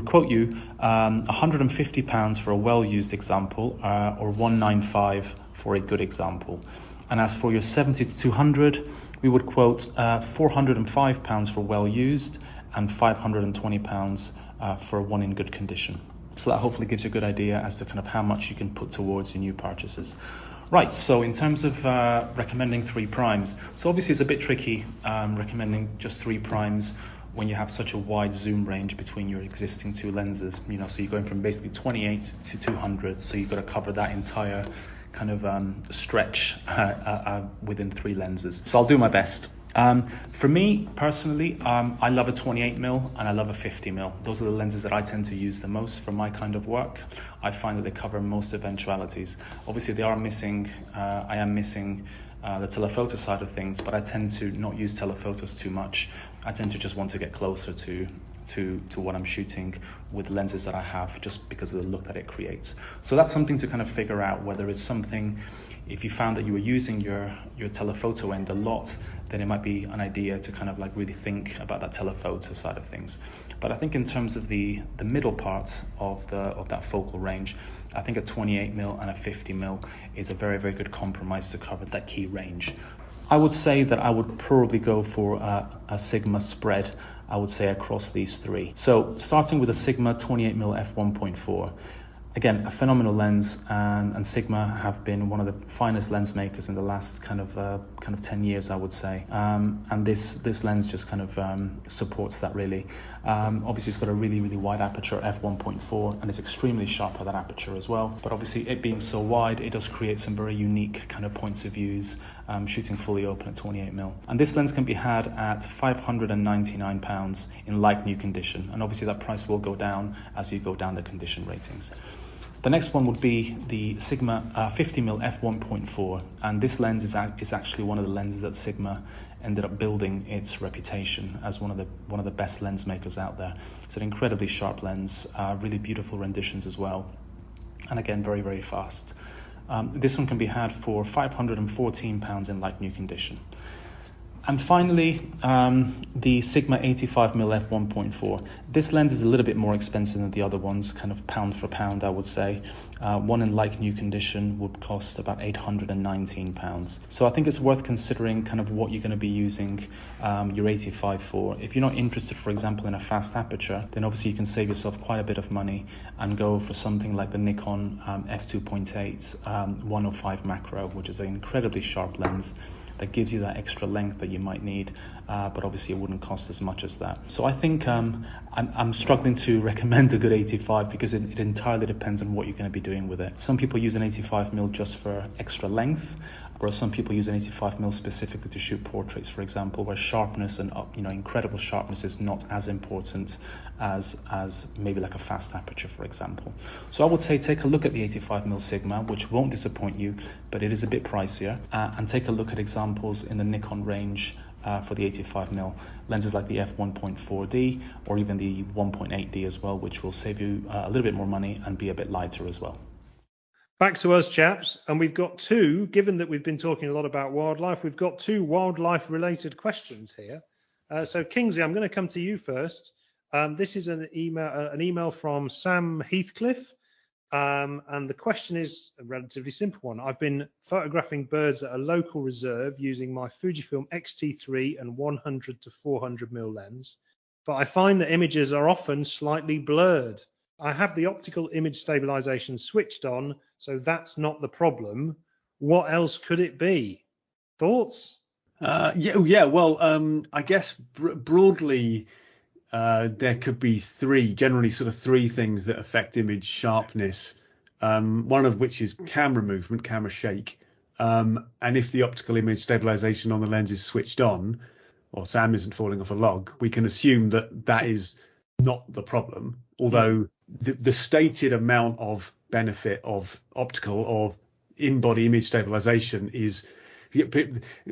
quote you £150 for a well-used example, or £195 for a good example. And as for your 70-200, we would quote £405 for well-used and £520 for one in good condition. So that hopefully gives you a good idea as to kind of how much you can put towards your new purchases. Right, so in terms of recommending 3 primes, so obviously it's a bit tricky recommending just 3 primes when you have such a wide zoom range between your existing 2 lenses. So you're going from basically 28 to 200, so you've got to cover that entire kind of stretch within 3 lenses. So I'll do my best. For me personally, I love a 28mm and I love a 50mm. Those are the lenses that I tend to use the most for my kind of work. I find that they cover most eventualities. Obviously, I am missing the telephoto side of things, but I tend to not use telephotos too much. I tend to just want to get closer to what I'm shooting with lenses that I have, just because of the look that it creates. So that's something to kind of figure out, whether it's something, if you found that you were using your telephoto end a lot, then it might be an idea to kind of like really think about that telephoto side of things. But I think in terms of the middle part of that focal range, I think a 28mm and a 50mm is a very, very good compromise to cover that key range. I would say that I would probably go for a Sigma spread, I would say, across these three. So starting with a Sigma 28mm f1.4. Again, a phenomenal lens, and Sigma have been one of the finest lens makers in the last kind of 10 years, I would say. And this lens just kind of supports that really. Obviously, it's got a really, really wide aperture, f1.4, and it's extremely sharp at that aperture as well. But obviously, it being so wide, it does create some very unique kind of points of views, shooting fully open at 28mm. And this lens can be had at £599 in like new condition. And obviously, that price will go down as you go down the condition ratings. The next one would be the Sigma 50mm f1.4, and this lens is actually one of the lenses that Sigma ended up building its reputation as one of the best lens makers out there. It's an incredibly sharp lens, really beautiful renditions as well, and again very, very fast. This one can be had for £514 in like new condition. And finally, the Sigma 85mm f1.4. This lens is a little bit more expensive than the other ones, kind of pound for pound, I would say. One in like new condition would cost about £819. So I think it's worth considering kind of what you're going to be using your 85 for. If you're not interested, for example, in a fast aperture, then obviously you can save yourself quite a bit of money and go for something like the Nikon f2.8 105 macro, which is an incredibly sharp lens that gives you that extra length that you might need, but obviously it wouldn't cost as much as that. So I think I'm struggling to recommend a good 85 because it entirely depends on what you're going to be doing with it. Some people use an 85mm just for extra length, whereas some people use an 85mm specifically to shoot portraits, for example, where sharpness and incredible sharpness is not as important as maybe like a fast aperture, for example. So I would say take a look at the 85mm Sigma, which won't disappoint you, but it is a bit pricier, and take a look at examples in the Nikon range for the 85mm lenses like the f1.4D or even the 1.8D as well, which will save you a little bit more money and be a bit lighter as well. Back to us, chaps, and we've got two, given that we've been talking a lot about wildlife, we've got two wildlife-related questions here. So, Kingsley, I'm going to come to you first. This is an email from Sam Heathcliff, and the question is a relatively simple one. I've been photographing birds at a local reserve using my Fujifilm X-T3 and 100 to 400mm lens, but I find that images are often slightly blurred. I have the optical image stabilization switched on, so that's not the problem. What else could it be? Thoughts? Well, I guess broadly, there could be generally sort of three things that affect image sharpness. One of which is camera movement, camera shake. And if the optical image stabilization on the lens is switched on, or Sam isn't falling off a log, we can assume that is not the problem. Although the stated amount of benefit of optical or in-body image stabilization is,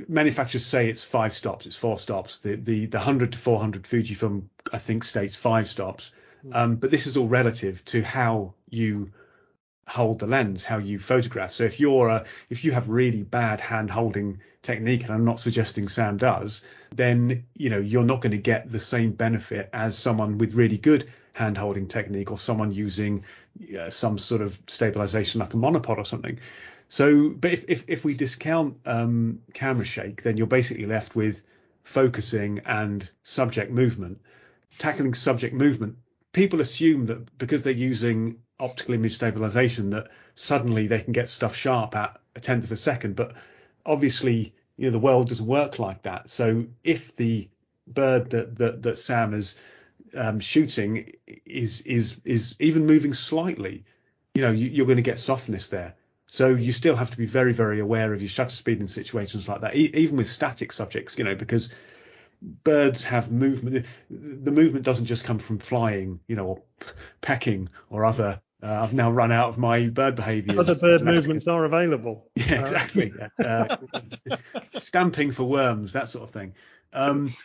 manufacturers say it's 5 stops, it's 4 stops. The 100 to 400 Fujifilm, I think, states 5 stops. But this is all relative to how you hold the lens, how you photograph. So if you have really bad hand holding technique, and I'm not suggesting Sam does, then you're not going to get the same benefit as someone with really good hand holding technique, or someone using some sort of stabilization like a monopod or something. So, but if we discount camera shake, then you're basically left with focusing and subject movement. Tackling subject movement, people assume that because they're using optical image stabilization that suddenly they can get stuff sharp at a tenth of a second, but obviously the world doesn't work like that. So if the bird that Sam is shooting is even moving slightly, you're going to get softness there. So you still have to be very, very aware of your shutter speed in situations like that, even with static subjects, because birds have movement. The movement doesn't just come from flying, or pecking or other. I've now run out of my bird behaviours. Other bird movements are available. Yeah, exactly. Stamping for worms, that sort of thing. Fine.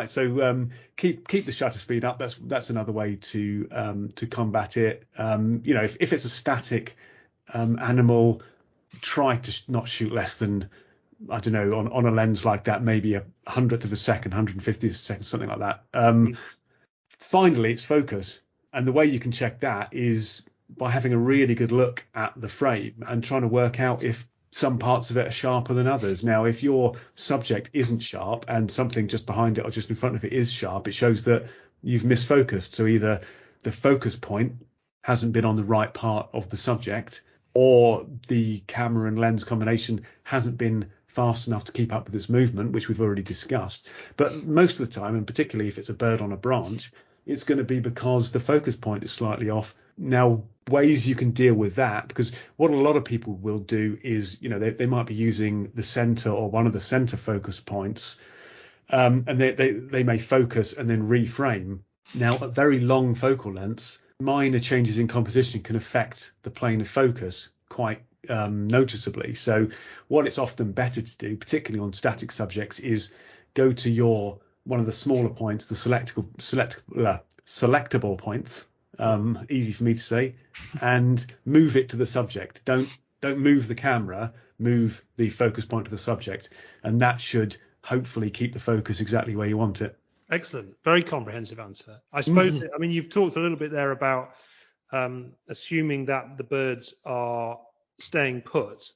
So keep the shutter speed up. That's another way to combat it. If it's a static animal, try to not shoot less than I don't know, on a lens like that, maybe a 100th of a second, 150th of a second, something like that. Finally, it's focus. And the way you can check that is by having a really good look at the frame and trying to work out if some parts of it are sharper than others. Now, if your subject isn't sharp and something just behind it or just in front of it is sharp, it shows that you've misfocused. So either the focus point hasn't been on the right part of the subject, or the camera and lens combination hasn't been fast enough to keep up with its movement, which we've already discussed. But most of the time, and particularly if it's a bird on a branch, it's going to be because the focus point is slightly off. Now, ways you can deal with that, because what a lot of people will do is, they might be using the center or one of the center focus points, and they may focus and then reframe. Now, at very long focal lengths, minor changes in composition can affect the plane of focus quite noticeably. So what it's often better to do, particularly on static subjects, is go to one of the smaller points, the selectable points, easy for me to say, and move it to the subject. Don't move the camera, move the focus point to the subject, and that should hopefully keep the focus exactly where you want it. Excellent. Very comprehensive answer. I suppose, I mean, you've talked a little bit there about assuming that the birds are staying put,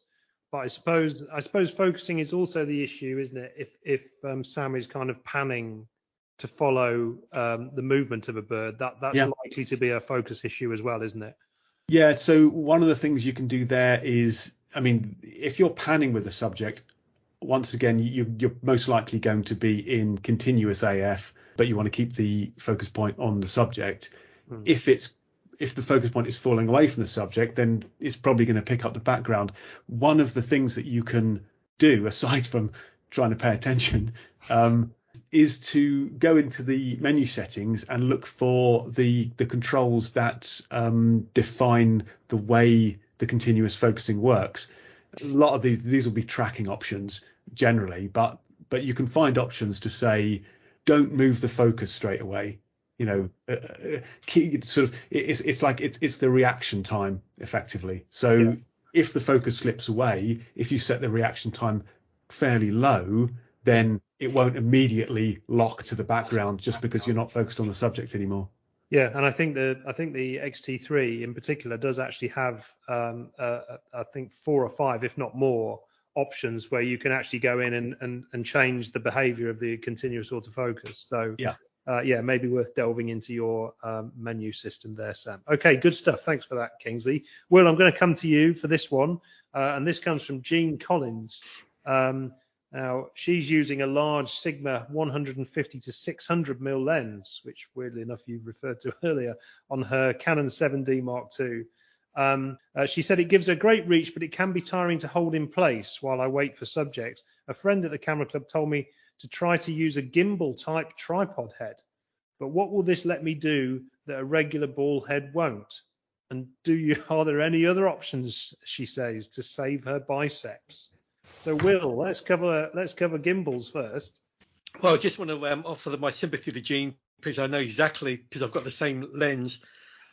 but I suppose focusing is also the issue, isn't it? If Sam is kind of panning to follow the movement of a bird, that's likely to be a focus issue as well, isn't it? Yeah. So one of the things you can do there is, I mean, if you're panning with a subject, once again, you're most likely going to be in continuous AF, but you want to keep the focus point on the subject. If the focus point is falling away from the subject, then it's probably going to pick up the background. One of the things that you can do, aside from trying to pay attention, is to go into the menu settings and look for the controls that define the way the continuous focusing works. A lot of these will be tracking options generally, but you can find options to say, don't move the focus straight away. It's the reaction time effectively. So if the focus slips away, if you set the reaction time fairly low, then it won't immediately lock to the background just because you're not focused on the subject anymore. Yeah, and I think the XT3 in particular does actually have I think 4 or 5, if not more, options where you can actually go in and change the behavior of the continuous autofocus. So maybe worth delving into your menu system there, Sam. Okay, good stuff. Thanks for that, Kingsley. Will, I'm going to come to you for this one, and this comes from Jean Collins. Now, she's using a large Sigma 150 to 600 mm lens, which weirdly enough you referred to earlier, on her Canon 7D Mark II. She said it gives her great reach, but it can be tiring to hold in place while I wait for subjects. A friend at the camera club told me to try to use a gimbal type tripod head. But what will this let me do that a regular ball head won't? And are there any other options, she says, to save her biceps? So Will, let's cover gimbals first. Well, I just want to offer my sympathy to Jean, because I know exactly, because I've got the same lens.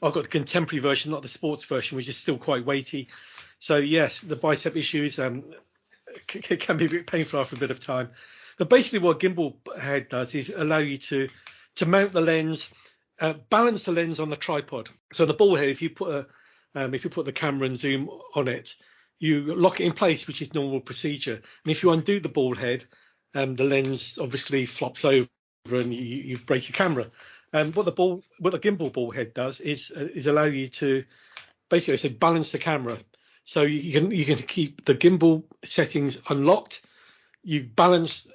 I've got the contemporary version, not the sports version, which is still quite weighty. So yes, the bicep issues can be a bit painful after a bit of time. But basically what a gimbal head does is allow you to mount the lens, balance the lens on the tripod. So the ball head, if you put the camera and zoom on it, you lock it in place, which is normal procedure. And if you undo the ball head, the lens obviously flops over and you break your camera. What the gimbal ball head does is allow you to basically balance the camera. So you can keep the gimbal settings unlocked. You balance.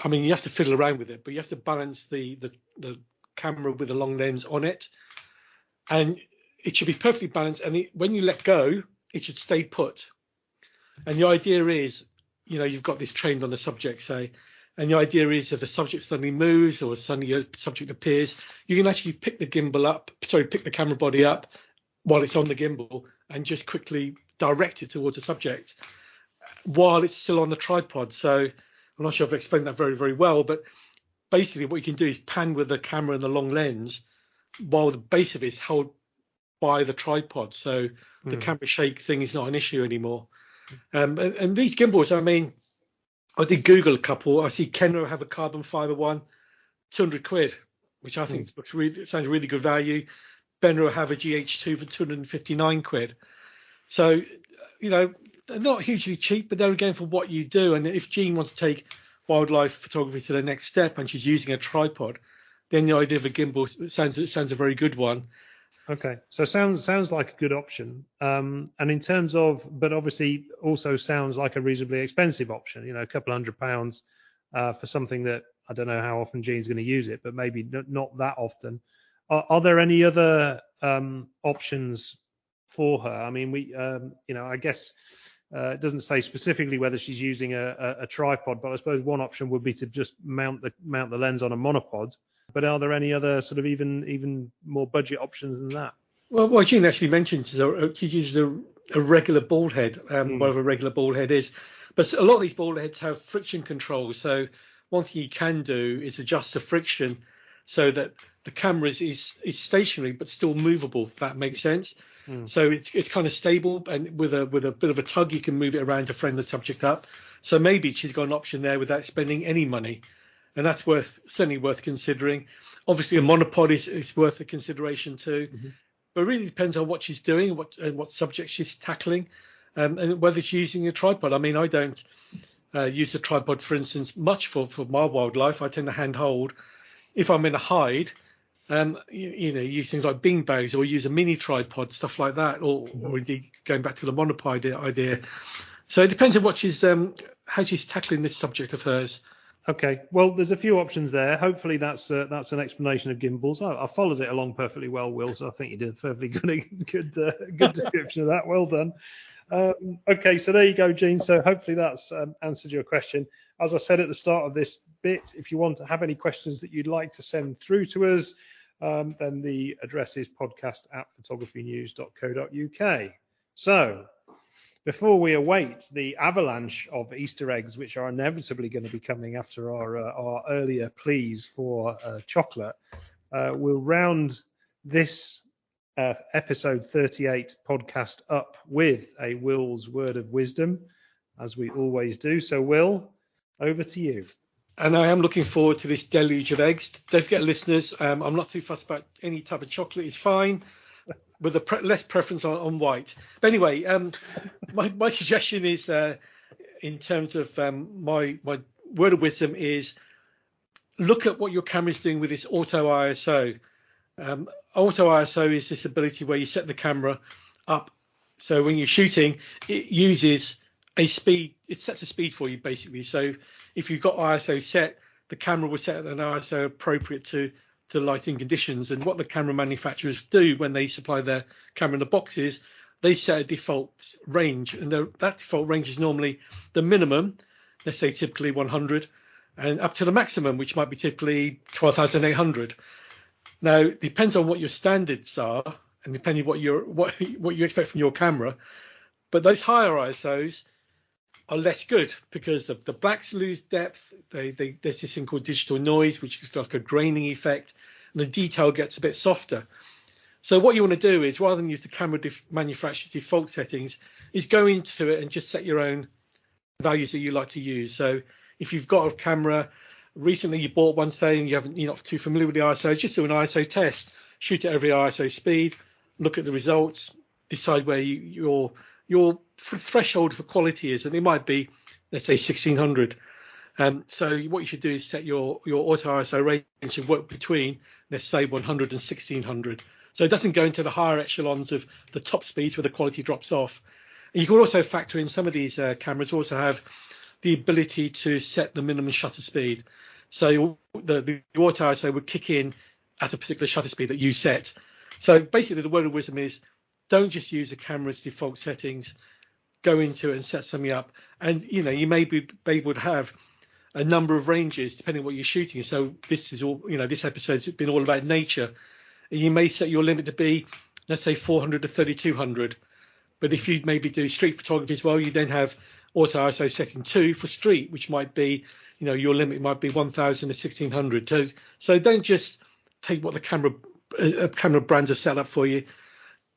I mean, you have to fiddle around with it, but you have to balance the camera with a long lens on it, and it should be perfectly balanced. And when you let go, it should stay put. And the idea is, you've got this trained on the subject, say, and the idea is if the subject suddenly moves or suddenly a subject appears, you can actually pick the camera body up while it's on the gimbal and just quickly direct it towards the subject while it's still on the tripod. So I'm not sure if I've explained that very, very well, but basically what you can do is pan with the camera and the long lens while the base of it is held by the tripod. So the camera shake thing is not an issue anymore. And these gimbals, I mean, I did Google a couple. I see Kenro have a carbon fiber one, 200 quid, which I think sounds really good value. Benro have a GH2 for 259 quid. So, they're not hugely cheap, but they're again for what you do. And if Jean wants to take wildlife photography to the next step and she's using a tripod, then the idea of a gimbal sounds a very good one. Okay, so sounds like a good option. And in terms of, but obviously also sounds like a reasonably expensive option. A couple £100 for something that I don't know how often Jean's going to use it, but maybe not that often. Are there any other options for her? I mean, I guess it doesn't say specifically whether she's using a tripod, but I suppose one option would be to just mount the lens on a monopod. But are there any other sort of even more budget options than that? Well, Jean actually mentioned she uses a regular ball head, whatever a regular ball head is. But a lot of these ball heads have friction controls. So one thing you can do is adjust the friction so that the camera is stationary but still movable, if that makes sense. So it's kind of stable, and with a bit of a tug you can move it around to frame the subject up. So maybe she's got an option there without spending any money, and that's certainly worth considering. Obviously a monopod is worth a consideration too, but it really depends on what she's doing, what subject she's tackling, and whether she's using a tripod. I mean, I don't use a tripod, for instance, much for my wildlife. I tend to hand hold. If I'm in a hide, use things like bean bags or use a mini tripod, stuff like that, or indeed going back to the monopod idea. So it depends on what how she's tackling this subject of hers. Okay, well, there's a few options there. Hopefully that's an explanation of gimbals. I followed it along perfectly well, Will, so I think you did a perfectly good description of that. Well done. Okay, so there you go, Jean. So hopefully that's answered your question. As I said at the start of this bit, if you want to have any questions that you'd like to send through to us, then the address is podcast@photographynews.co.uk. So before we await the avalanche of Easter eggs, which are inevitably going to be coming after our earlier pleas for chocolate, we'll round this episode 38 podcast up with a Will's word of wisdom, as we always do. So, Will, over to you. And I am looking forward to this deluge of eggs. Don't forget, listeners, I'm not too fussed about any type of chocolate. It's fine, with a less preference on white. But anyway, my suggestion is, in terms of my word of wisdom, is look at what your camera is doing with this auto ISO. Auto ISO is this ability where you set the camera up. So when you're shooting, it uses a speed. It sets a speed for you, basically. So if you've got ISO set, the camera will set an ISO appropriate to lighting conditions. And what the camera manufacturers do when they supply their camera in the boxes, they set a default range. And that default range is normally the minimum, let's say typically 100, and up to the maximum, which might be typically 12,800. Now, it depends on what your standards are, and depending what you expect from your camera. But those higher ISOs are less good because of the blacks lose depth. There's this thing called digital noise, which is like a graining effect, and the detail gets a bit softer. So what you want to do is, rather than use the camera manufacturer's default settings, is go into it and just set your own values that you like to use. So if you've got a camera, recently you bought one, say, and you're not too familiar with the ISO, just do an ISO test, shoot at every ISO speed, look at the results, decide where your threshold for quality is, and it might be, let's say, 1600. So what you should do is set your auto ISO range to work between, let's say, 100 and 1600. So it doesn't go into the higher echelons of the top speeds where the quality drops off. And you can also factor in, some of these cameras also have the ability to set the minimum shutter speed. So the auto ISO would kick in at a particular shutter speed that you set. So basically the word of wisdom is, don't just use the camera's default settings, go into it and set something up. And, you may be able to have a number of ranges depending on what you're shooting. So this is all, this episode's been all about nature. You may set your limit to be, let's say, 400 to 3200. But if you maybe do street photography as well, you then have auto ISO setting 2 for street, which might be, your limit might be 1000 to 1600. So don't just take what the camera brands have set up for you.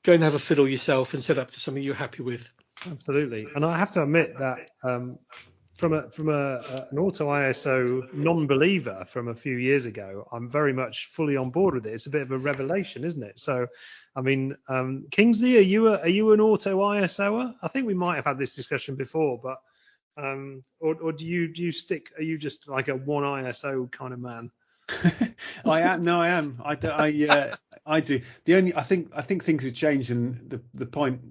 Go and have a fiddle yourself and set up to something you're happy with. Absolutely. And I have to admit that an auto ISO non-believer from a few years ago, I'm very much fully on board with it. It's a bit of a revelation, isn't it? So, I mean, Kingsley, are you an auto ISOer? I think we might have had this discussion before, but or do you stick? Are you just like a one ISO kind of man? I am. No, I am. I do. I think things have changed, and the point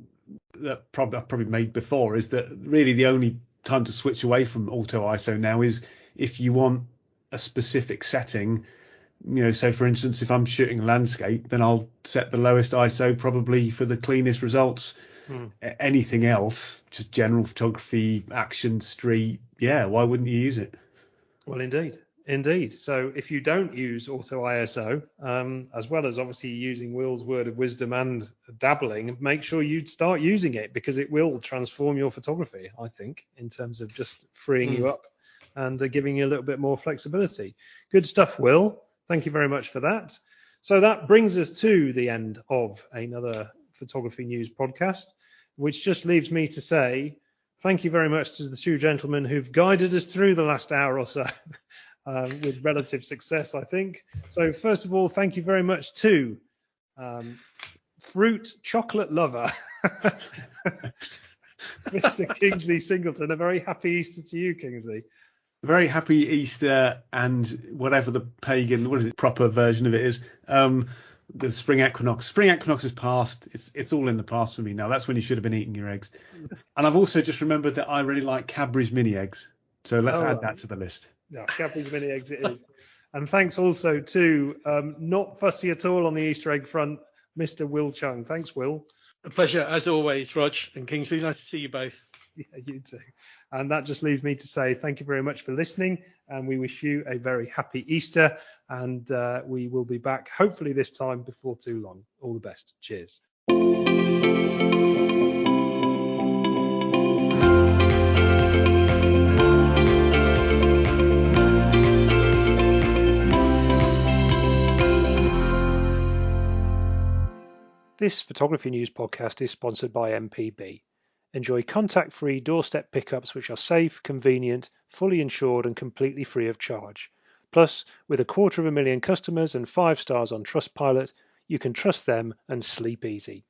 that I've probably made before is that really the only time to switch away from auto ISO now is if you want a specific setting. So for instance, if I'm shooting a landscape, then I'll set the lowest ISO probably for the cleanest results. Anything else, just general photography, action, street, why wouldn't you use it? Well, indeed. So if you don't use auto ISO, as well as obviously using Will's word of wisdom and dabbling, make sure you start using it, because it will transform your photography, I think, in terms of just freeing you up and giving you a little bit more flexibility. Good stuff, Will. Thank you very much for that. So that brings us to the end of another Photography News podcast, which just leaves me to say thank you very much to the two gentlemen who've guided us through the last hour or so with relative success, I think. So first of all, thank you very much to fruit chocolate lover, Mr. Kingsley Singleton. A very happy Easter to you, Kingsley. Very happy Easter, and whatever the pagan, proper version of it is. The spring equinox. Spring equinox is past. It's all in the past for me now. That's when you should have been eating your eggs. And I've also just remembered that I really like Cadbury's mini eggs. So let's add that to the list. Yeah, Cadbury's mini eggs it is. And thanks also to not fussy at all on the Easter egg front, Mr. Will Chung. Thanks, Will. A pleasure as always, Rog and Kingsley. Nice to see you both. Yeah, you too. And that just leaves me to say thank you very much for listening, and we wish you a very happy Easter, and we will be back hopefully this time before too long. All the best. Cheers. This Photography News podcast is sponsored by MPB. Enjoy contact-free doorstep pickups which are safe, convenient, fully insured and completely free of charge. Plus, with 250,000 customers and 5 stars on Trustpilot, you can trust them and sleep easy.